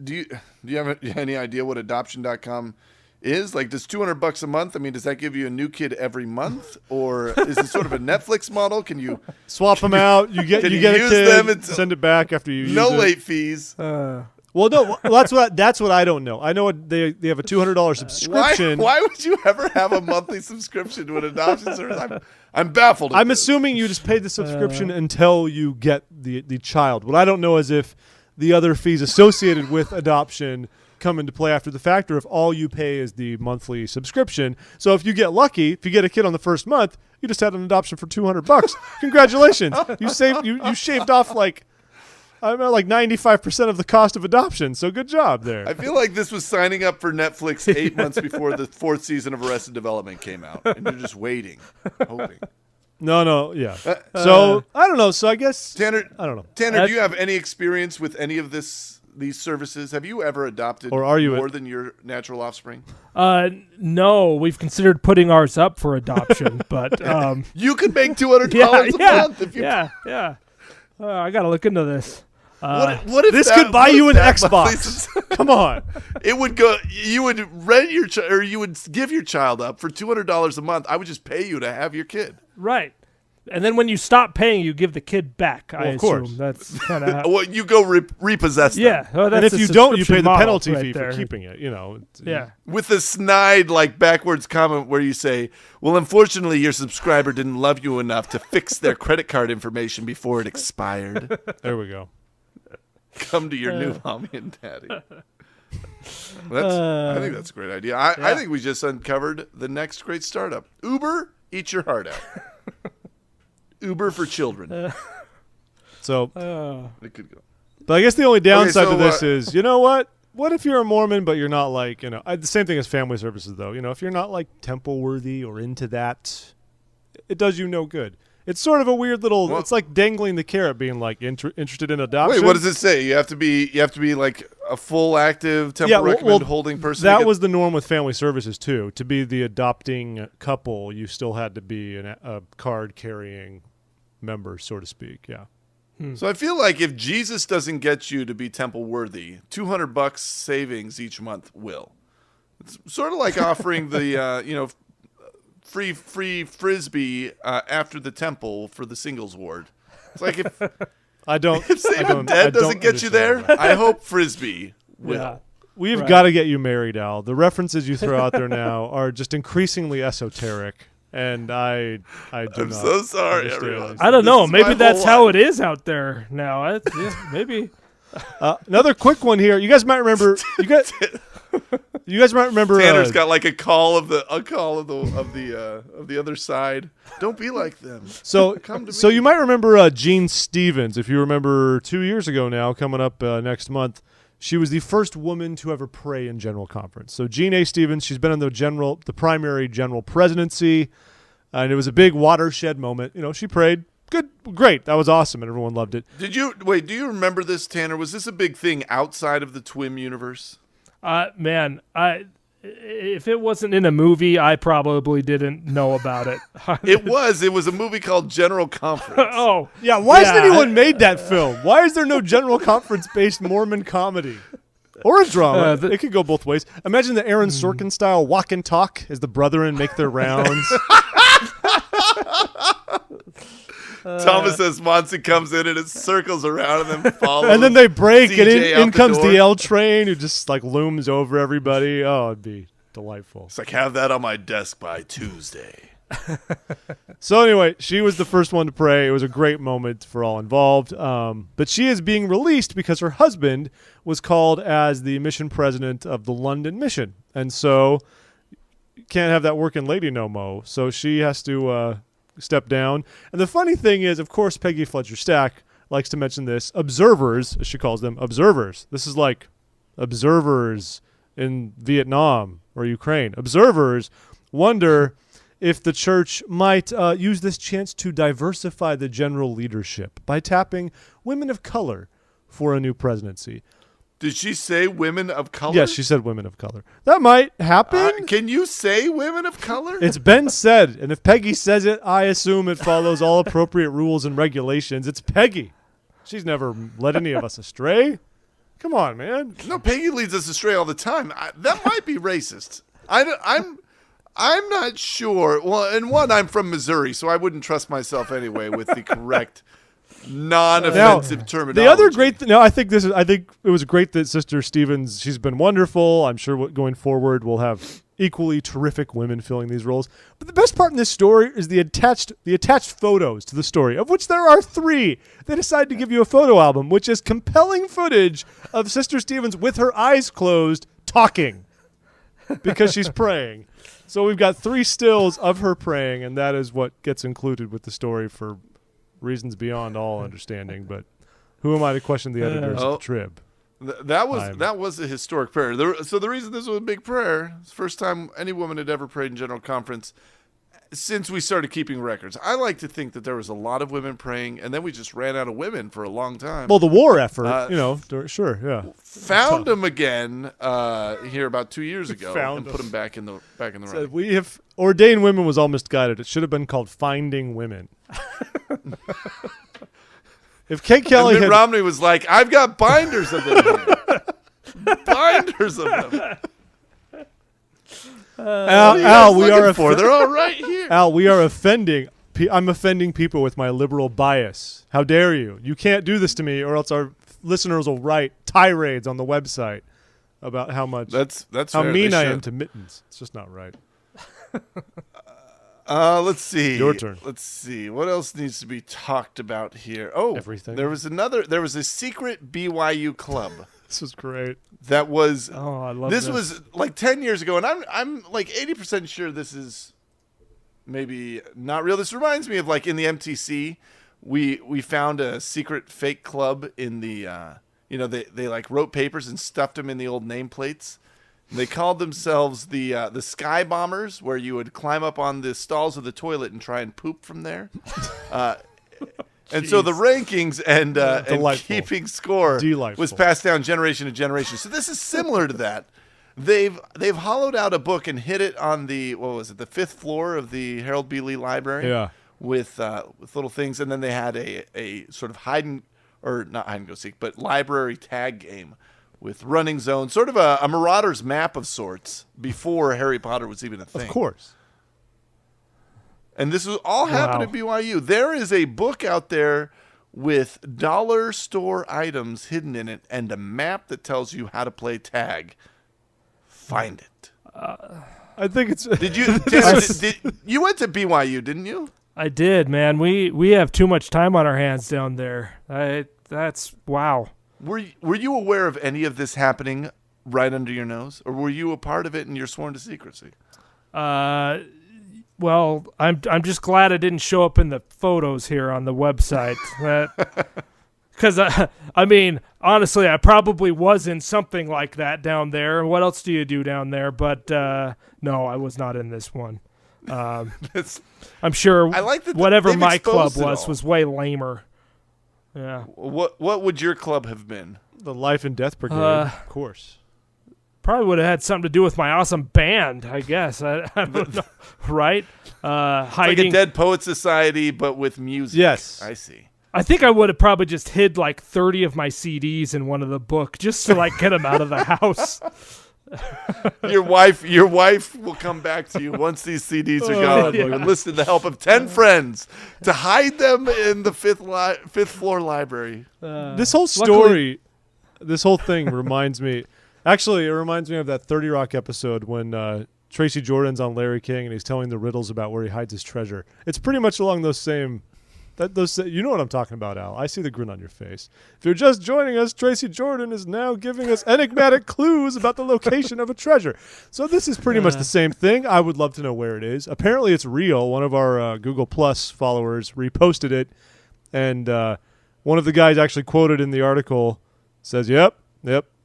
do you have any idea what adoption.com is? Like, does $200 a month, I mean, does that give you a new kid every month? Or is it sort of a Netflix model? Can you swap them out? You get a use kid, them and send it back after you use no it. late fees? Well, no, that's what I don't know. I know they have a $200 subscription. Why would you ever have a monthly subscription to an adoption service? I'm baffled. I'm assuming you just pay the subscription until you get the child. What I don't know is if the other fees associated with adoption come into play after the fact, or if all you pay is the monthly subscription. So if you get lucky, if you get a kid on the first month, you just had an adoption for $200. Congratulations. You shaved off like 95% of the cost of adoption. So good job there. I feel like this was signing up for Netflix 8 months before the 4th season of Arrested Development came out, and you're just waiting, hoping. No, yeah. So I don't know. So I guess Tanner, I don't know. Tanner, do you have any experience with any of these services? Have you ever adopted Or are you more than your natural offspring? No, we've considered putting ours up for adoption, but You could make $200 a month if you. yeah. I got to look into this. What if This that, could buy what you if an that Xbox. Come on. It would go. You would rent your or you would give your child up for $200 a month. I would just pay you to have your kid. Right. And then when you stop paying, you give the kid back. I of course. assume that's kind of Well, you go repossess them. yeah. Well, that's And if a you don't, you pay the subscription penalty model fee right for there. keeping it. You know. Yeah. With a snide, like, backwards comment where you say, well, unfortunately, your subscriber didn't love you enough to fix their credit card information before it expired. There we go. Come to your new mommy and daddy. I think that's a great idea. I think we just uncovered the next great startup. Uber, eat your heart out. Uber for children. So, It could go. but I guess the only downside so, to this is, you know what? What if you're a Mormon, but you're not like, the same thing as family services, though. If you're not like temple worthy or into that, it does you no good. It's sort of a weird little. Well, it's like dangling the carrot, being like interested in adoption. Wait, what does it say? You have to be like a full active temple recommend holding person. That was the norm with family services too. To be the adopting couple, you still had to be a card carrying member, so to speak. Yeah. So I feel like if Jesus doesn't get you to be temple worthy, $200 savings each month will. It's sort of like offering the free frisbee after the temple for the singles ward. It's like if Saving Dead doesn't get you there, I hope frisbee will. Yeah. We've got to get you married, Al. The references you throw out there now are just increasingly esoteric, and I'm so sorry, understand everyone. these I don't This know. is Maybe my that's whole how life. it is out there now. Maybe. Another quick one here. You guys might remember. You guys might remember. Tanner's got like a call of the other side. Don't be like them. So, Come to so me. you might remember Jean Stevens. If you remember 2 years ago now, coming up next month, she was the first woman to ever pray in General Conference. So Jean A. Stevens, she's been in the primary general presidency, and it was a big watershed moment. She prayed. Good, great. That was awesome, and everyone loved it. Do you remember this, Tanner? Was this a big thing outside of the TWIM universe? Man, if it wasn't in a movie, I probably didn't know about it. It was a movie called General Conference. Oh, Yeah, why hasn't anyone made that film? Why is there no General Conference-based Mormon comedy? Or a drama. It could go both ways. Imagine the Aaron Sorkin style walk and talk as the brethren make their rounds. Thomas S. Monson comes in and it circles around and then follows. And then they break, and CJ out in the comes door. the L train, who just like looms over everybody. Oh, it'd be delightful. It's like, have that on my desk by Tuesday. So anyway, she was the first one to pray. It was a great moment for all involved. But she is being released because her husband was called as the mission president of the London mission. And so can't have that working lady no mo. So she has to step down. And the funny thing is, of course, Peggy Fletcher Stack likes to mention this. Observers, as she calls them, observers. This is like observers in Vietnam or Ukraine. Observers wonder if the church might use this chance to diversify the general leadership by tapping women of color for a new presidency. Did she say women of color? Yes, she said women of color. That might happen. Can you say women of color? It's been said, and if Peggy says it, I assume it follows all appropriate rules and regulations. It's Peggy. She's never led any of us astray. Come on, man. No, Peggy leads us astray all the time. That might be racist. I'm not sure. Well, and one, I'm from Missouri, so I wouldn't trust myself anyway with the correct non-offensive terminology. The other great I think it was great that Sister Stevens, she's been wonderful. I'm sure going forward we'll have equally terrific women filling these roles. But the best part in this story is the attached photos to the story, of which there are 3. They decided to give you a photo album, which is compelling footage of Sister Stevens with her eyes closed talking because she's praying. So we've got 3 stills of her praying, and that is what gets included with the story for reasons beyond all understanding. But who am I to question the editors of the Trib? That was a historic prayer. So the reason this was a big prayer, it's the first time any woman had ever prayed in General Conference since we started keeping records. I like to think that there was a lot of women praying, and then we just ran out of women for a long time. Well, the war effort, sure, yeah. Found them again here about 2 years ago and put them back in the So running. we have ordained women was all misguided. It should have been called Finding Women. If Kate Kelly and Mitt had Romney was like, "I've got binders of them, here. Binders of them." Al, we are they're all right here. Al, we are offending. I'm offending people with my liberal bias. How dare you? You can't do this to me, or else our listeners will write tirades on the website about how much That's how fair. mean They I should. am to mittens. It's just not right. Let's see. Your turn. Let's see. What else needs to be talked about here? Oh, Everything. There was a secret BYU club This was great. that was. Oh, I love This was like 10 years ago, and I'm like 80% sure this is maybe not real. This reminds me of like in the MTC, we found a secret fake club in the they like wrote papers and stuffed them in the old nameplates. They called themselves the Sky Bombers, where you would climb up on the stalls of the toilet and try and poop from there. And so the rankings and keeping score was passed down generation to generation. So this is similar to that. They've hollowed out a book and hid it on the 5th floor of the Harold B. Lee Library. Yeah. With little things, and then they had a sort of not hide and go seek, but library tag game with running zones, sort of a Marauder's map of sorts before Harry Potter was even a thing. Of course. And this is all happened at BYU. There is a book out there with dollar store items hidden in it and a map that tells you how to play tag. Find it. I think it's. Did you you went to BYU, didn't you? I did, man. We have too much time on our hands down there. That's wow. Were you aware of any of this happening right under your nose, or were you a part of it and you're sworn to secrecy? Well, I'm just glad I didn't show up in the photos here on the website. Because I mean, honestly, I probably was in something like that down there. What else do you do down there? But no, I was not in this one. I'm sure I like that whatever my club exposed it was way lamer. Yeah. What would your club have been? The Life and Death Brigade, of course. Probably would have had something to do with my awesome band, I guess. I don't know, right? Like a Dead Poet Society, but with music. Yes. I see. I think I would have probably just hid like 30 of my CDs in one of the book just to like get them out of the house. Your wife will come back to you once these CDs are gone. You enlisted the help of 10 friends to hide them in the fifth floor library. This whole story, this whole thing reminds me. Actually, it reminds me of that 30 Rock episode when Tracy Jordan's on Larry King and he's telling the riddles about where he hides his treasure. It's pretty much along those same. You know what I'm talking about, Al. I see the grin on your face. If you're just joining us, Tracy Jordan is now giving us enigmatic clues about the location of a treasure. So this is pretty much the same thing. I would love to know where it is. Apparently it's real. One of our Google Plus followers reposted it, and one of the guys actually quoted in the article says, yep,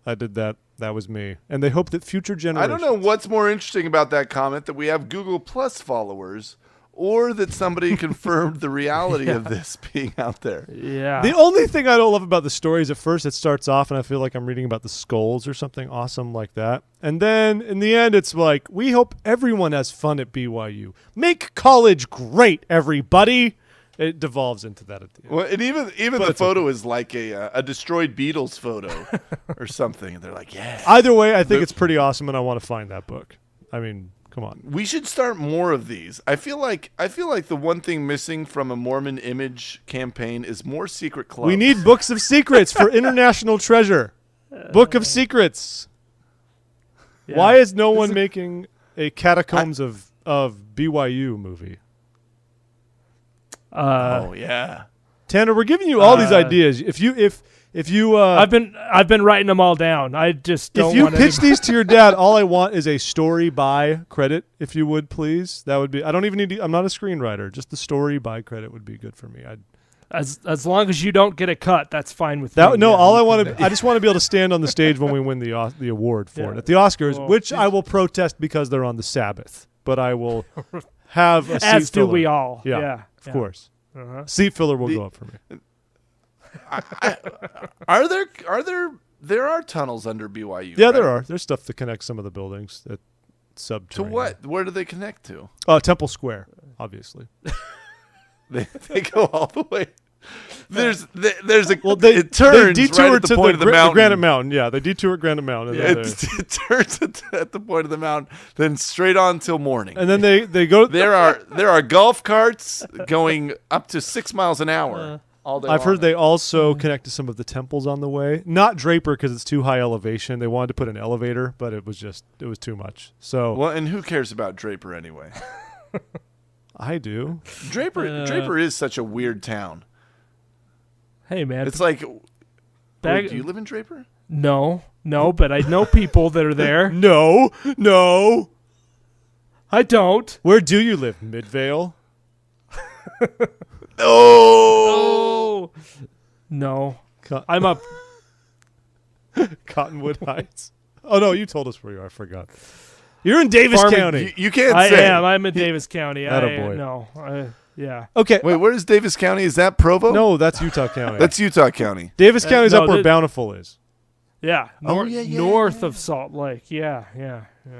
I did that. That was me. And they hope that future generations... I don't know what's more interesting about that comment, that we have Google Plus followers, or that somebody confirmed the reality of this being out there. Yeah. The only thing I don't love about the story is at first it starts off and I feel like I'm reading about the skulls or something awesome like that. And then in the end it's like, we hope everyone has fun at BYU. Make college great, everybody. It devolves into that at the end. Well, and even the photo is like a destroyed Beatles photo or something. And they're like, yeah. Either way, I think it's pretty awesome and I want to find that book. I mean, come on. We should start more of these. I feel like the one thing missing from a Mormon image campaign is more secret clubs. We need books of secrets for international treasure. Book of secrets. Yeah. Why is no one making a Catacombs of BYU movie? Oh yeah. Tanner, we're giving you all these ideas. If you I've been writing them all down. I just don't. If you want pitch these to your dad, all I want is a story by credit, if you would, please. That would be. I don't even need. I'm not a screenwriter. Just the story by credit would be good for me. As long as you don't get a cut, that's fine with me. No, all I want to. I just want to be able to stand on the stage when we win the award for it at the Oscars, which I will protest because they're on the Sabbath. But I will have a seat as do filler. we all. Yeah, of course. Seat filler will go up for me. There are tunnels under BYU. Yeah, right? there are. There's stuff to connect some of the buildings that To subterranean. what? Where do they connect to? Temple Square, obviously. They go all the way. There's a They turns detour right at the to point of the mountain. Granite Mountain. Yeah, they detour at Granite Mountain. And It turns at the point of the mountain, then straight on till morning. and then they go. There are golf carts going up to 6 miles an hour all day I've long. heard they also connect to some of the temples on the way. Not Draper because it's too high elevation. They wanted to put an elevator, but it was too much. So Well, and who cares about Draper anyway? I do. Draper is such a weird town. Hey, man. It's like, Back- do you live in Draper? No, but I know people that are there. No. I don't. Where do you live? Midvale. Oh, No. Co- I'm up. Cottonwood Heights. Oh no, you told us where you are. I forgot. You're in Davis Farming- County. you can't I say. am. I'm in Davis County. Attaboy. Yeah. Okay. Wait, where is Davis County? Is that Provo? No, that's Utah County. That's Utah County. Davis County's no, up where the- Bountiful is, Yeah. Oh, yeah, North of Salt Lake. Yeah.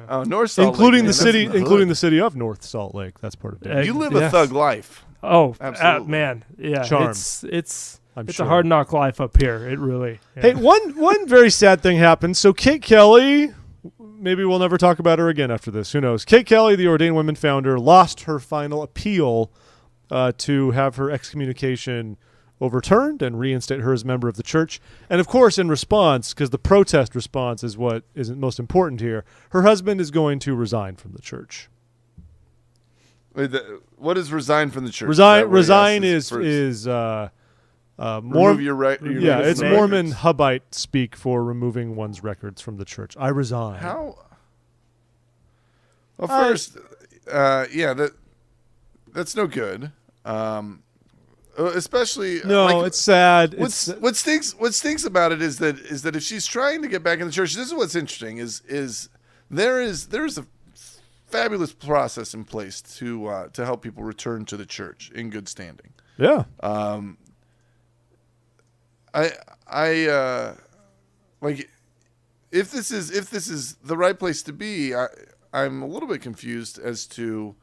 Oh, North Salt Lake, including man, the that's city, in the including hood. the city of North Salt Lake. That's part of Davis. You live Yes. a thug life. Oh, Absolutely. man. Yeah. Charm. It's I'm a sure. hard knock life up here. It really. Yeah. Hey, one very sad thing happened. So Kate Kelly, maybe we'll never talk about her again after this. Who knows? Kate Kelly, the Ordained Women founder, lost her final appeal to have her excommunication overturned and reinstate her as a member of the church. And of course, in response, because the protest response is what is most important here, her husband is going to resign from the church. Wait, what does resign from the church? Resign is remove your yeah, it's records. Mormon Hubbite speak for removing one's records from the church. I resign. How? Well, first, that's no good. Especially No, like, it's sad. what stinks about it is that if she's trying to get back in the church, this is what's interesting is there is a fabulous process in place to help people return to the church in good standing. Yeah. I like if this is the right place to be, I'm a little bit confused as to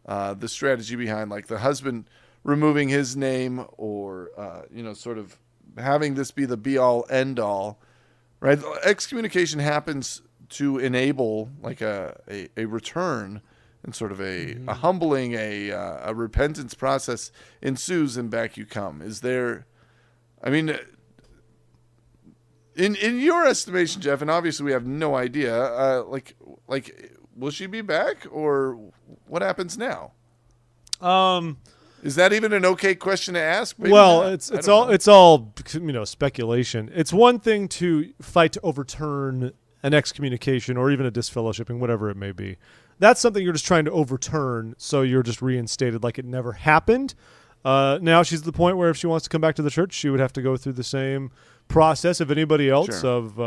the strategy behind like the husband removing his name or sort of having this be the be all end all, right? Excommunication happens to enable like a return and sort of a humbling, a repentance process ensues and back you come. Is there, I mean, in your estimation, Jeff, and obviously we have no idea, like will she be back or what happens now? Is that even an okay question to ask? Maybe Well, not. it's I don't know. it's all speculation. It's one thing to fight to overturn an excommunication or even a disfellowshipping, whatever it may be. That's something you're just trying to overturn, so you're just reinstated like it never happened. Now she's at the point where if she wants to come back to the church, she would have to go through the same process of anybody else of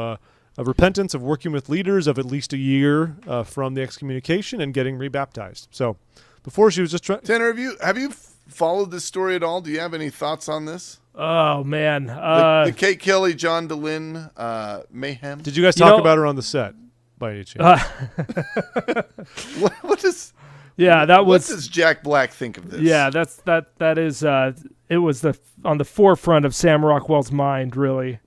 repentance, of working with leaders of at least a year from the excommunication and getting rebaptized. So before she was just trying. Tanner, have you followed this story at all? Do you have any thoughts on this? Oh man. The Kate Kelly, John DeLynn mayhem. Did you guys talk about her on the set by any chance? What is? Yeah, that was. What does Jack Black think of this? Yeah, that is. It was on the forefront of Sam Rockwell's mind, really.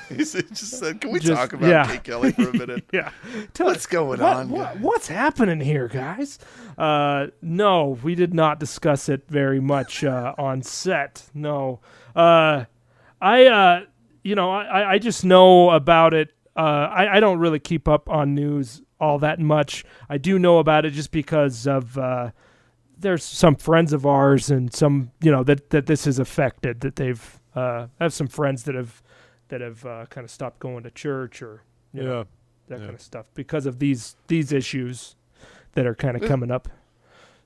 He just said, "Can we Just- talk about yeah. Kate Kelly for a minute? Yeah. What's going on? What's happening here, guys? No, we did not discuss it very much on set. No. I just know about it. I don't really keep up on news all that much. I do know about it just because of there's some friends of ours and some, that this has affected, that they've have some friends that have kind of stopped going to church or that kind of stuff because of these issues that are kind of coming up.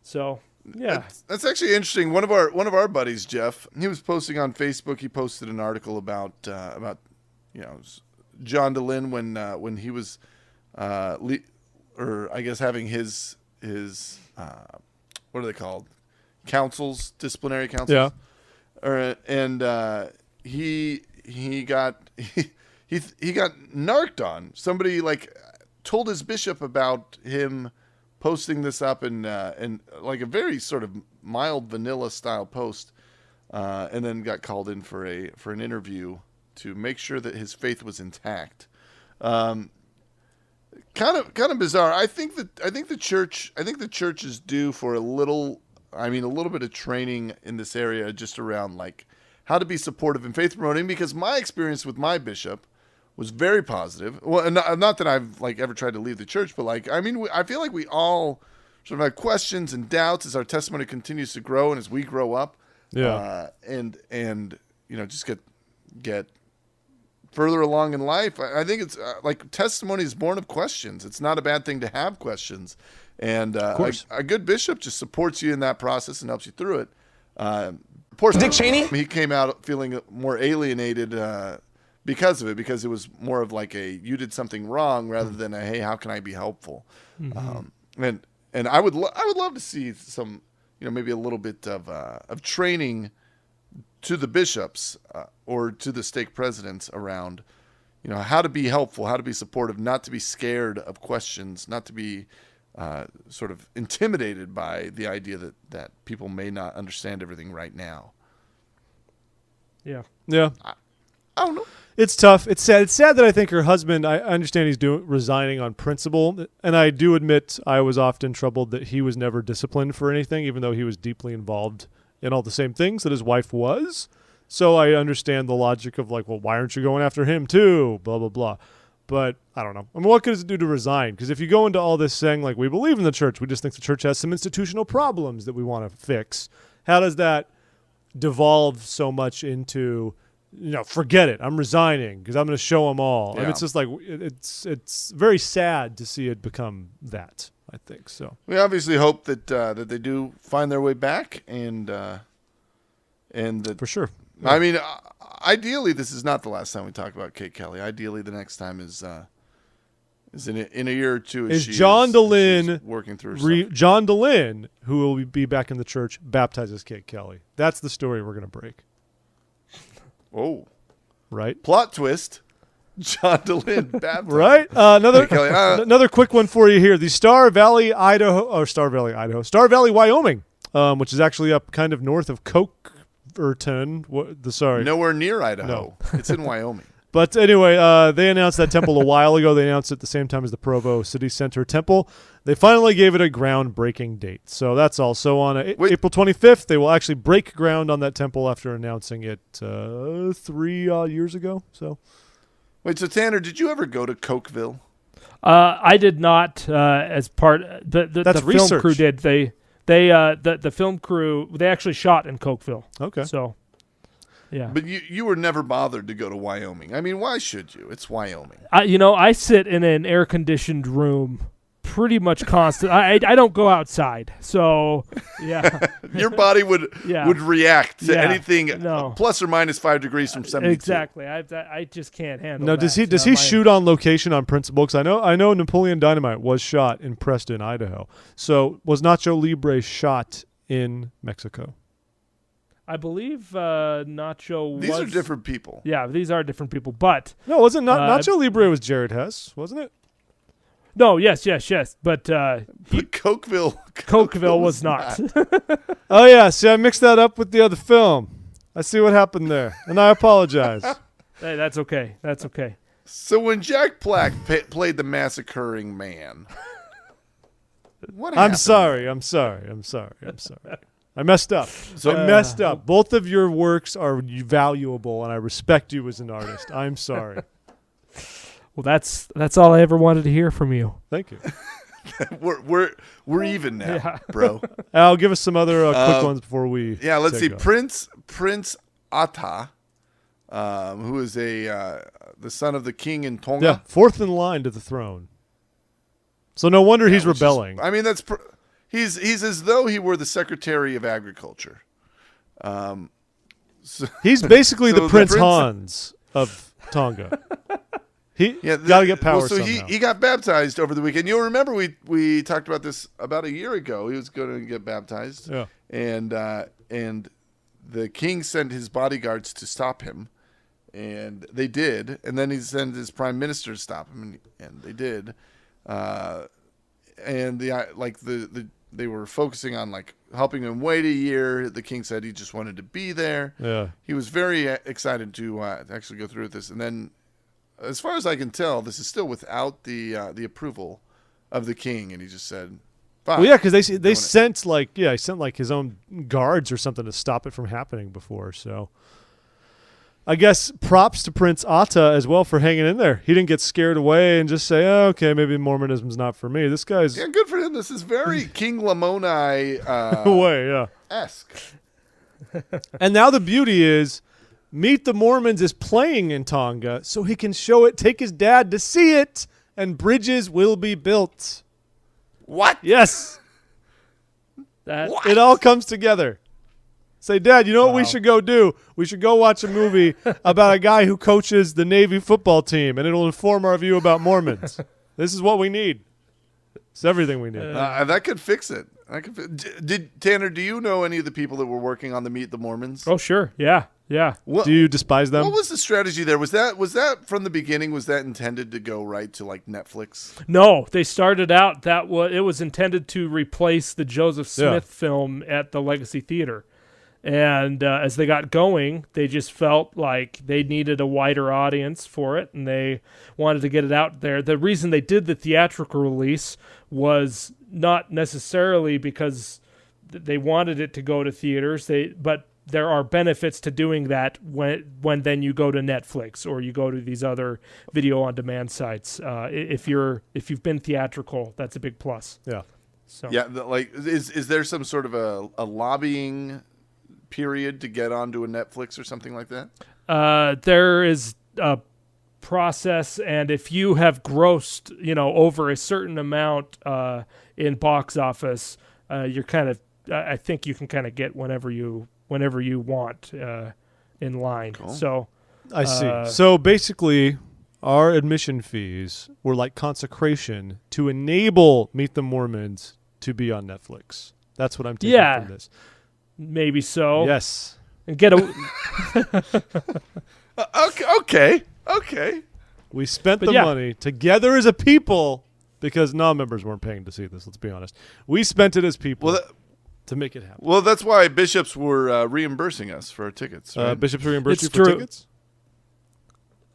So yeah, that's actually interesting. One of our buddies, Jeff, he was posting on Facebook. He posted an article about John DeLynn when he was or I guess having his what are they called? Councils, disciplinary councils. Yeah. He got narked on. Somebody told his bishop about him posting this up and like a very sort of mild vanilla style post, and then got called in for an interview to make sure that his faith was intact. Kind of bizarre. I think the church is due for a little bit of training in this area, just around how to be supportive in faith promoting, because my experience with my bishop was very positive. Well, and not that I've ever tried to leave the church, but I feel like we all sort of have questions and doubts as our testimony continues to grow and as we grow up. Yeah. And just get further along in life. I think it's testimony is born of questions. It's not a bad thing to have questions. And a good bishop just supports you in that process and helps you through it. Poor Dick Cheney. He came out feeling more alienated because of it, because it was more of you did something wrong rather than a, hey, how can I be helpful? Mm-hmm. And I would love to see some, maybe a little bit of training to the bishops or to the stake presidents around, how to be helpful, how to be supportive, not to be scared of questions, not to be sort of intimidated by the idea that people may not understand everything right now. Yeah. I don't know. It's tough. It's sad. It's sad that I think her husband, I understand he's resigning on principle. And I do admit I was often troubled that he was never disciplined for anything, even though he was deeply involved in all the same things that his wife was. So I understand the logic of well, why aren't you going after him too? Blah, blah, blah. But I don't know. I mean, what could it do to resign? Because if you go into all this saying we believe in the church, we just think the church has some institutional problems that we want to fix. How does that devolve so much into, forget it, I'm resigning because I'm going to show them all. Yeah. I mean, it's just it's very sad to see it become that, I think. So we obviously hope that they do find their way back and that for sure. Yeah. I mean, ideally, this is not the last time we talk about Kate Kelly. Ideally, the next time is in a year or two. Is John DeLynn working through John DeLynn, who will be back in the church, baptizes Kate Kelly? That's the story we're going to break. Oh, right. Plot twist. John DeLynn baptized. Right. Another quick one for you here. The Star Valley, Wyoming, which is actually up kind of north of Cokerton. Nowhere near Idaho. No. It's in Wyoming. But anyway, they announced that temple a while ago. They announced it at the same time as the Provo City Center Temple. They finally gave it a groundbreaking date. So that's all. So on April 25th, they will actually break ground on that temple after announcing it 3 years ago. So, wait, so Tanner, did you ever go to Cokeville? I did not. As part, the film crew did. The film crew, they actually shot in Cokeville. Okay. So. Yeah, but you were never bothered to go to Wyoming. I mean, why should you? It's Wyoming. I sit in an air-conditioned room pretty much constant. I don't go outside, so yeah. Your body would react to anything plus or minus 5 degrees from 72. Exactly. I just can't handle. No, does he shoot on location on principle? Because I know Napoleon Dynamite was shot in Preston, Idaho. So was Nacho Libre shot in Mexico? I believe Nacho These are different people. Yeah, these are different people. But no, wasn't Nacho Libre was Jared Hess, wasn't it? No, yes. But Cokeville was not. Oh, yeah. See, I mixed that up with the other film. I see what happened there, and I apologize. Hey, that's okay. That's okay. So when Jack Black played the massacring man, what happened? I'm sorry. I messed up. I messed up. Both of your works are valuable, and I respect you as an artist. I'm sorry. Well, that's all I ever wanted to hear from you. Thank you. we're even now, Yeah. bro. Al, give us some other quick ones before we. Yeah, let's see. go. Prince Atta, who is the son of the king in Tonga. Yeah, fourth in line to the throne. So no wonder he's which is- rebelling. I mean, he's as though he were the Secretary of Agriculture. He's basically So the Prince Prince- Hans of Tonga. He Yeah, got to get power so somehow. he got baptized over the weekend. You'll remember we talked about this about a year ago. He was going to get baptized, Yeah. and the king sent his bodyguards to stop him, and they did. And then he sent his prime minister to stop him, and they did. And they were focusing on like helping him wait a year. The king said he just wanted to be there. Yeah. He was very excited to actually go through with this, and then. As far as I can tell, this is still without the approval of the king, and he just said, "Fine." Well, yeah, because they doing it. sent he sent like his own guards or something to stop it from happening before. So I guess props to Prince Atta as well for hanging in there. He didn't get scared away and just say, oh, "Okay, maybe Mormonism's not for me." This guy's Yeah, good for him. This is very King Lamoni away, yeah. esque. And now the beauty is, Meet the Mormons is playing in Tonga, so he can show it, take his dad to see it, and bridges will be built. What? Yes, That it all comes together. Say, Dad, you know what we Wow. should go do? We should go watch a movie about a guy who coaches the Navy football team, and it'll inform our view about Mormons. This is what we need. It's everything we need. That could fix it. Did Tanner? Do you know any of the people that were working on the Meet the Mormons? Oh, sure. Yeah. What, Do you despise them? what was the strategy there? Was that from the beginning? Was that intended to go right to like Netflix? No, they started out it was intended to replace the Joseph Yeah. Smith film at the Legacy Theater. And as they got going, they just felt like they needed a wider audience for it, and they wanted to get it out there. The reason they did the theatrical release was not necessarily because they wanted it to go to theaters, but there are benefits to doing that when then you go to Netflix or you go to these other video on demand sites. If you've been theatrical, that's a big plus. Yeah. So Yeah, is there some sort of a lobbying period to get onto a Netflix or something like that? there is a process, and if you have grossed, over a certain amount in box office, you're kind of. I think you can kind of get whenever you want in line. Cool. So I see. So basically, our admission fees were like consecration to enable Meet the Mormons to be on Netflix. That's what I'm taking Yeah. from this. maybe so. Yes. And get a Okay. We spent But the yeah. money together as a people because non-members weren't paying to see this, let's be honest. We spent it as people to make it happen. Well, that's why bishops were reimbursing us for our tickets. Right? Bishops reimbursed It's you for true. tickets?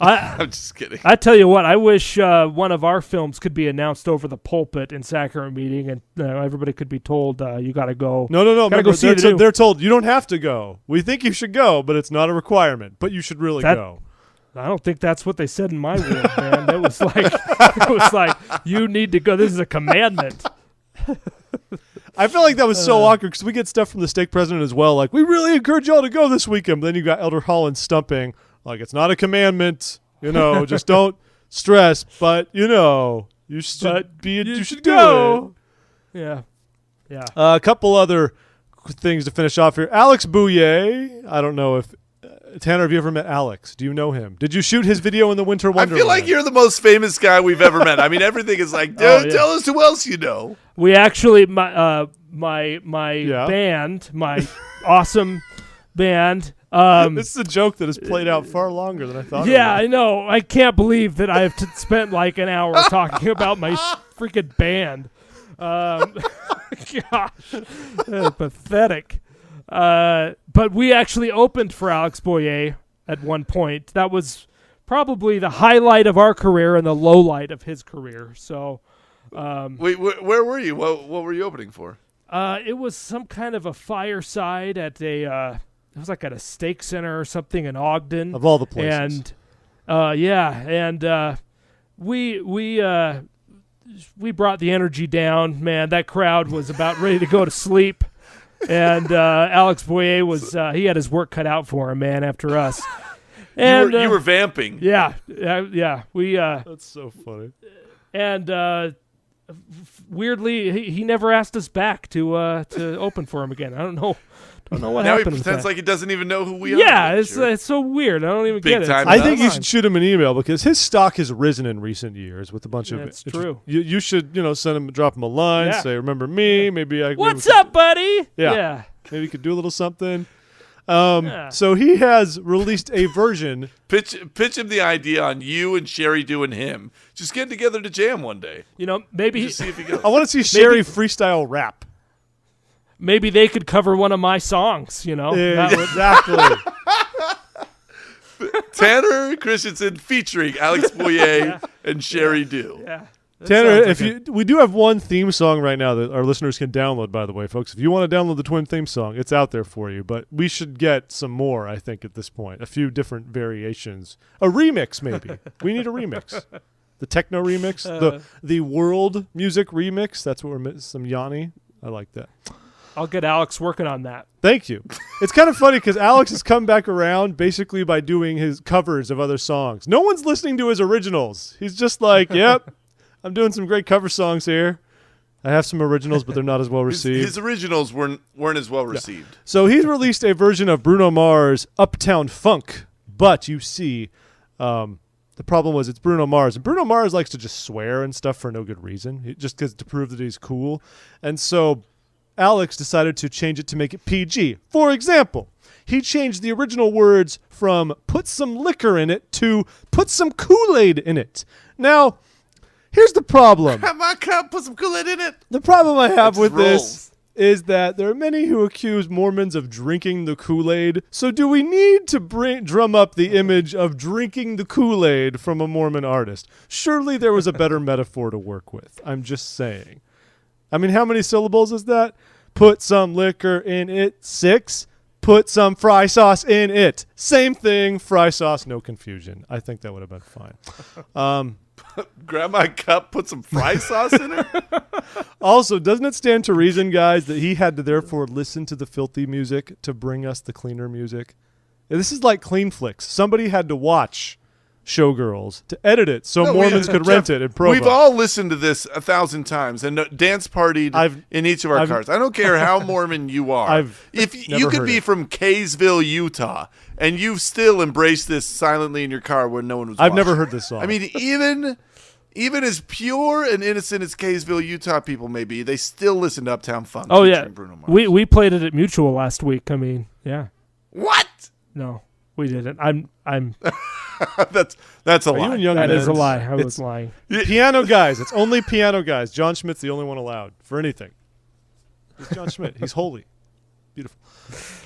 I'm just kidding. I tell you what, I wish one of our films could be announced over the pulpit in sacrament meeting, and everybody could be told, you got to go. No. Gotta Remember, go see it too. they're told you don't have to go. We think you should go, but it's not a requirement. But you should really go. I don't think that's what they said in my will, man. It was like you need to go. This is a commandment. I feel like that was so awkward because we get stuff from the stake president as well. Like, we really encourage y'all to go this weekend. But then you got Elder Holland stumping. Like, it's not a commandment. Just don't stress. But, you should you should go. do Yeah. it. A couple other things to finish off here. Alex Bouye. I don't know if Tanner, have you ever met Alex? Do you know him? Did you shoot his video in the Winter I Wonderland? feel like you're the most famous guy we've ever met. I mean, everything is like, Oh, yeah. tell us who else you know. We actually my Yeah. band, my awesome band. This is a joke that has played out far longer than I thought. Yeah, it I know. I can't believe that I have spent like an hour talking about my freaking band. Gosh, pathetic. But we actually opened for Alex Boyer at one point. That was probably the highlight of our career and the low light of his career. So, Wait, where were you? What were you opening for? it was some kind of a fireside at it was like at a steak center or something in Ogden. Of all the places. And we we brought the energy down. Man, that crowd was about ready to go to sleep. And Alex Boyer was he had his work cut out for him, man, after us. And you were vamping. Yeah. We That's so funny. and weirdly, he never asked us back to open for him again. I don't know what Now he happened. with pretends that. like he doesn't even know who we are. Yeah, But it's sure. it's so weird. I don't even Big get it. time. I think you Fine. should shoot him an email because his stock has risen in recent years with a bunch of. That's true. You should send him, drop him a line, Yeah. say remember me. Maybe What's maybe we up, buddy? Yeah. maybe we could do a little something. Yeah. So he has released a version. Pitch him the idea on you and Sherry doing him. Just get together to jam one day. Maybe Just see if he goes. I want to see Sherry freestyle rap. maybe they could cover one of my songs. Yeah, That would- exactly. Tanner Christensen featuring Alex Boyer and Sherry Dew. yeah. That Tanner, sounds like we do have one theme song right now that our listeners can download, by the way, folks. If you want to download the Twin theme song, it's out there for you. But we should get some more, I think, at this point. A few different variations. A remix, maybe. We need a remix. The techno remix, the world music remix. That's what we're missing. Some Yanni. I like that. I'll get Alex working on that. Thank you. It's kind of funny because Alex has come back around basically by doing his covers of other songs. No one's listening to his originals. He's just like, yep, I'm doing some great cover songs here. I have some originals, but they're not as well received. His originals weren't as well received. So he's released a version of Bruno Mars' Uptown Funk. But you see, the problem was it's Bruno Mars. And Bruno Mars likes to just swear and stuff for no good reason, just to prove that he's cool. And so Alex decided to change it to make it PG. For example, he changed the original words from put some liquor in it to put some Kool-Aid in it. Now, here's the problem. Have my cup, put some Kool-Aid in it. The problem I have It with just this rolls. is that there are many who accuse Mormons of drinking the Kool-Aid. So do we need to drum up the image of drinking the Kool-Aid from a Mormon artist? Surely there was a better metaphor to work with. I'm just saying. I mean, how many syllables is that? Put some liquor in it. 6. Put some fry sauce in it. Same thing. Fry sauce, no confusion. I think that would have been fine. Grab my cup, put some fry sauce in it. Also, doesn't it stand to reason, guys, that he had to therefore listen to the filthy music to bring us the cleaner music? This is like Clean Flicks. Somebody had to watch Showgirls to edit it so Mormons could rent it in Provo. We've all listened to this 1,000 times and dance partied in each of our cars. I don't care how Mormon you are. If you never could heard be it. from Cokeville, Utah, and you've still embraced this silently in your car when no one was I've watching. never heard this song. I mean, even as pure and innocent as Cokeville, Utah people may be, they still listen to Uptown Funk. Oh yeah, featuring Bruno Mars. we played it at Mutual last week. I mean, yeah. What? No, we didn't. I'm. That's a Are you lie. and young That is a nerds? lie. I was It's lying. piano guys. It's only piano guys. John Schmidt's the only one allowed for anything. It's John Schmidt. He's holy. Beautiful.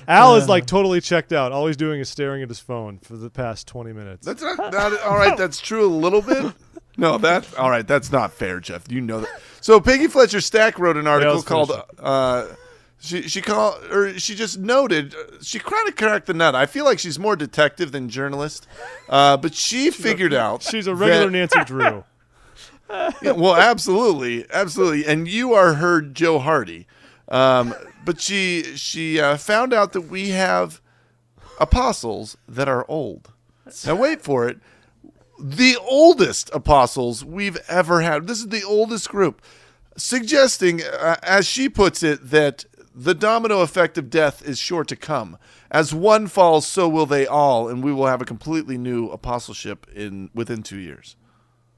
Al is like totally checked out. All he's doing is staring at his phone for the past 20 minutes. That's not all right. That's true a little bit. No, that's all right. That's not fair, Jeff. You know that. So Peggy Fletcher Stack wrote an article let's called. finish She just noted. She kind of cracked the nut. I feel like she's more detective than journalist, but she figured out She's a regular that- Nancy Drew. Yeah, well, absolutely. And you are her Joe Hardy. But she found out that we have apostles that are old. Now wait for it. The oldest apostles we've ever had. This is the oldest group, suggesting, as she puts it, that the domino effect of death is sure to come. As one falls, so will they all, and we will have a completely new apostleship within 2 years.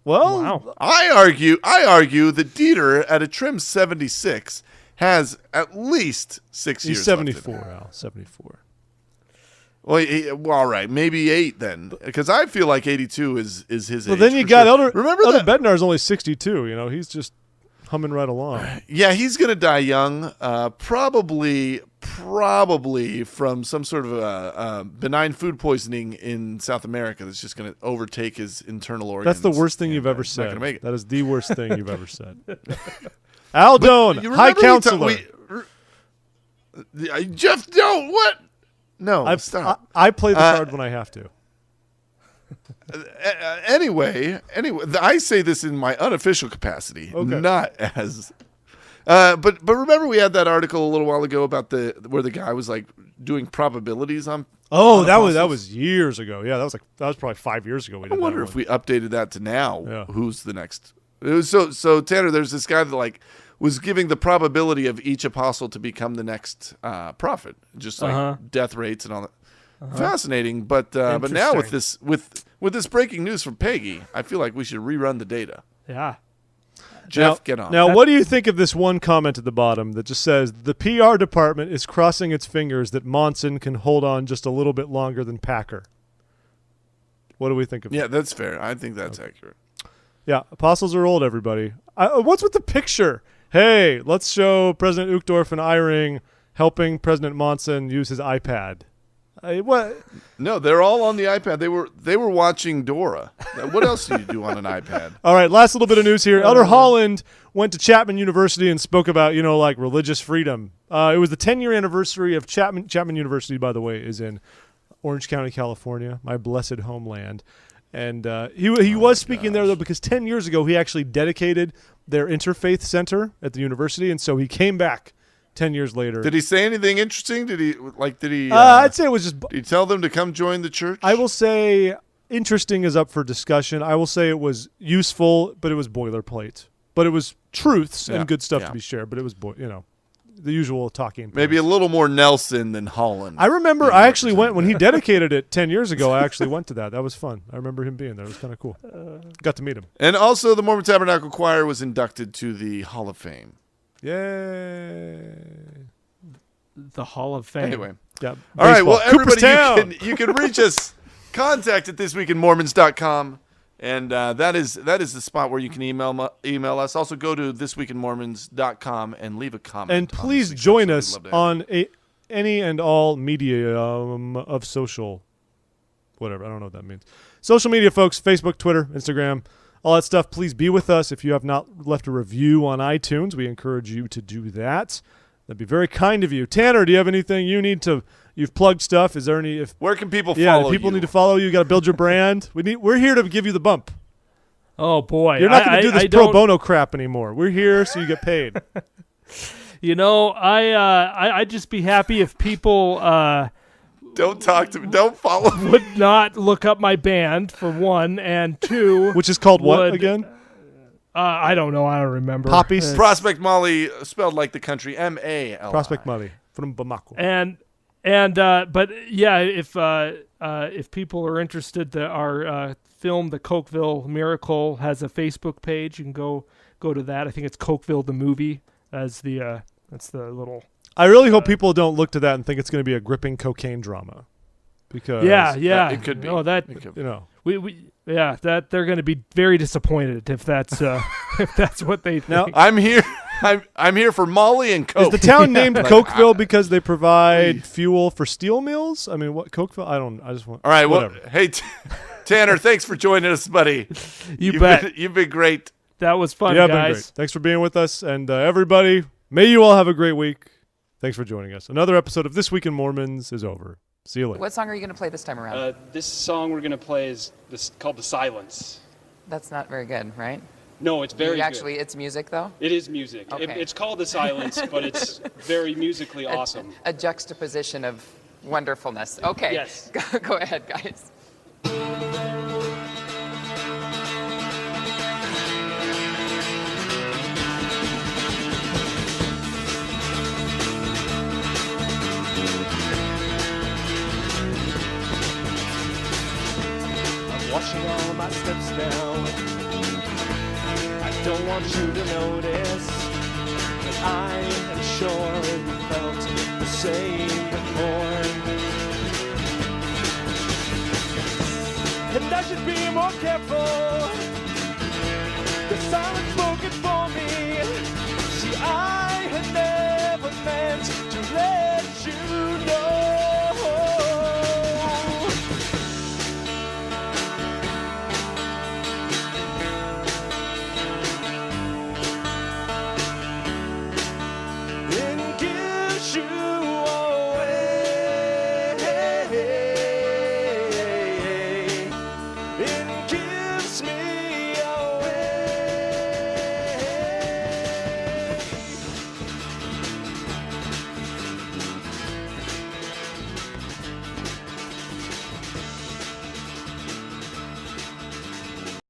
Well, Wow. I argue that Dieter at a trim 76 has at least 6 years. he's left in him. 74, Al. 74. Well, all right, maybe 8 then, because I feel like 82 is his age. Well, then you for got sure. Elder. Remember Elder that? Bednar's only 62. You know, he's just humming right along. Yeah, he's gonna die young, probably from some sort of benign food poisoning in South America that's just gonna overtake his internal organs. That's the worst thing and, you've ever he's not said. gonna make it. That is the worst thing you've ever said. Al Doan, You High remember Counselor. Jeff, don't what? No, I stop. play the card when I have to. Anyway, I say this in my unofficial capacity, Okay. not as. But remember we had that article a little while ago about where the guy was like doing probabilities on. Oh, on that apostles? was years ago. Yeah, that was probably 5 years ago. We I did wonder that if one. we updated that to now. Yeah. Who's the next? It was so Tanner. There's this guy that like was giving the probability of each apostle to become the next prophet, just like death rates and all that. Fascinating, but now with this breaking news from Peggy, I feel like we should rerun the data. Yeah. Jeff, get on. Now, what do you think of this one comment at the bottom that just says the PR department is crossing its fingers that Monson can hold on just a little bit longer than Packer? What do we think of that? Yeah, that's fair. I think that's accurate. Yeah, apostles are old, everybody. What's with the picture? Hey, let's show President Uchtdorf and Eyring helping President Monson use his iPad. What? No, they're all on the iPad. They were watching Dora. What else do you do on an iPad? All right, last little bit of news here. Elder Holland went to Chapman University and spoke about, like religious freedom. It was the 10-year anniversary of Chapman. Chapman University, by the way, is in Orange County, California, my blessed homeland. And he was speaking there, though, because 10 years ago he actually dedicated their interfaith center at the university, and so he came back 10 years later. Did he say anything interesting? Did he? I'd say it was just... Did he tell them to come join the church? I will say interesting is up for discussion. I will say it was useful, but it was boilerplate. But it was truths and good stuff to be shared, but it was, the usual talking. Maybe a little more Nelson than Holland. I remember I actually went, when he dedicated it 10 years ago, I actually went to that. That was fun. I remember him being there. It was kind of cool. Got to meet him. And also the Mormon Tabernacle Choir was inducted to the Hall of Fame. Yay. The Hall of Fame. Anyway. Yeah. All right, well, everybody, Cooperstown. you can reach us, contact at thisweekinmormons.com, and that is the spot where you can email us. Also, go to thisweekinmormons.com and leave a comment. And please join us on any and all medium of social, whatever. I don't know what that means. Social media, folks, Facebook, Twitter, Instagram, all that stuff. Please be with us. If you have not left a review on iTunes, we encourage you to do that. That'd be very kind of you. Tanner, do you have anything you need to? You've plugged stuff. Is there any? Where can people follow Yeah, you? people need to follow you. You got to build your brand. We're here to give you the bump. Oh boy, You're not going to do this pro don't- bono crap anymore. We're here so you get paid. I'd just be happy if people Don't talk to me. Don't follow me. would not look up my band, for one, and two, Which is called what would- again? I don't know. I don't remember. Poppies? Prospect Molly, spelled like the country, M-A-L-I. Prospect Muddy from Bamako. But yeah, if people are interested, our film, The Cokeville Miracle, has a Facebook page. You can go to that. I think it's Cokeville the movie as the that's the little. I really hope people don't look to that and think it's going to be a gripping cocaine drama, because it could be. No, that It could be. that they're going to be very disappointed if that's if that's what they think. Now, I'm here. I'm here for Molly and Coke. is the town named Like, Cokeville because they provide fuel for steel mills? I mean, what Cokeville? I just want. All right. Well, whatever. hey, Tanner, thanks for joining us, buddy. You bet. You've been great. That was fun, Yeah, been great. guys. Thanks for being with us, and everybody, may you all have a great week. Thanks for joining us. Another episode of This Week in Mormons is over. See you later. What song are you going to play this time around? This song we're going to play is called The Silence. That's not very good, right? No, it's very Actually, good. it's music, though? It is music. Okay. It's called The Silence, but it's very musically awesome. A juxtaposition of wonderfulness. Okay. Yes. Go ahead, guys. Washing all my steps down. I don't want you to notice that I am sure you felt the same before. And I should be more careful. The silence spoken for me. See, I had never meant to let you know. It gives you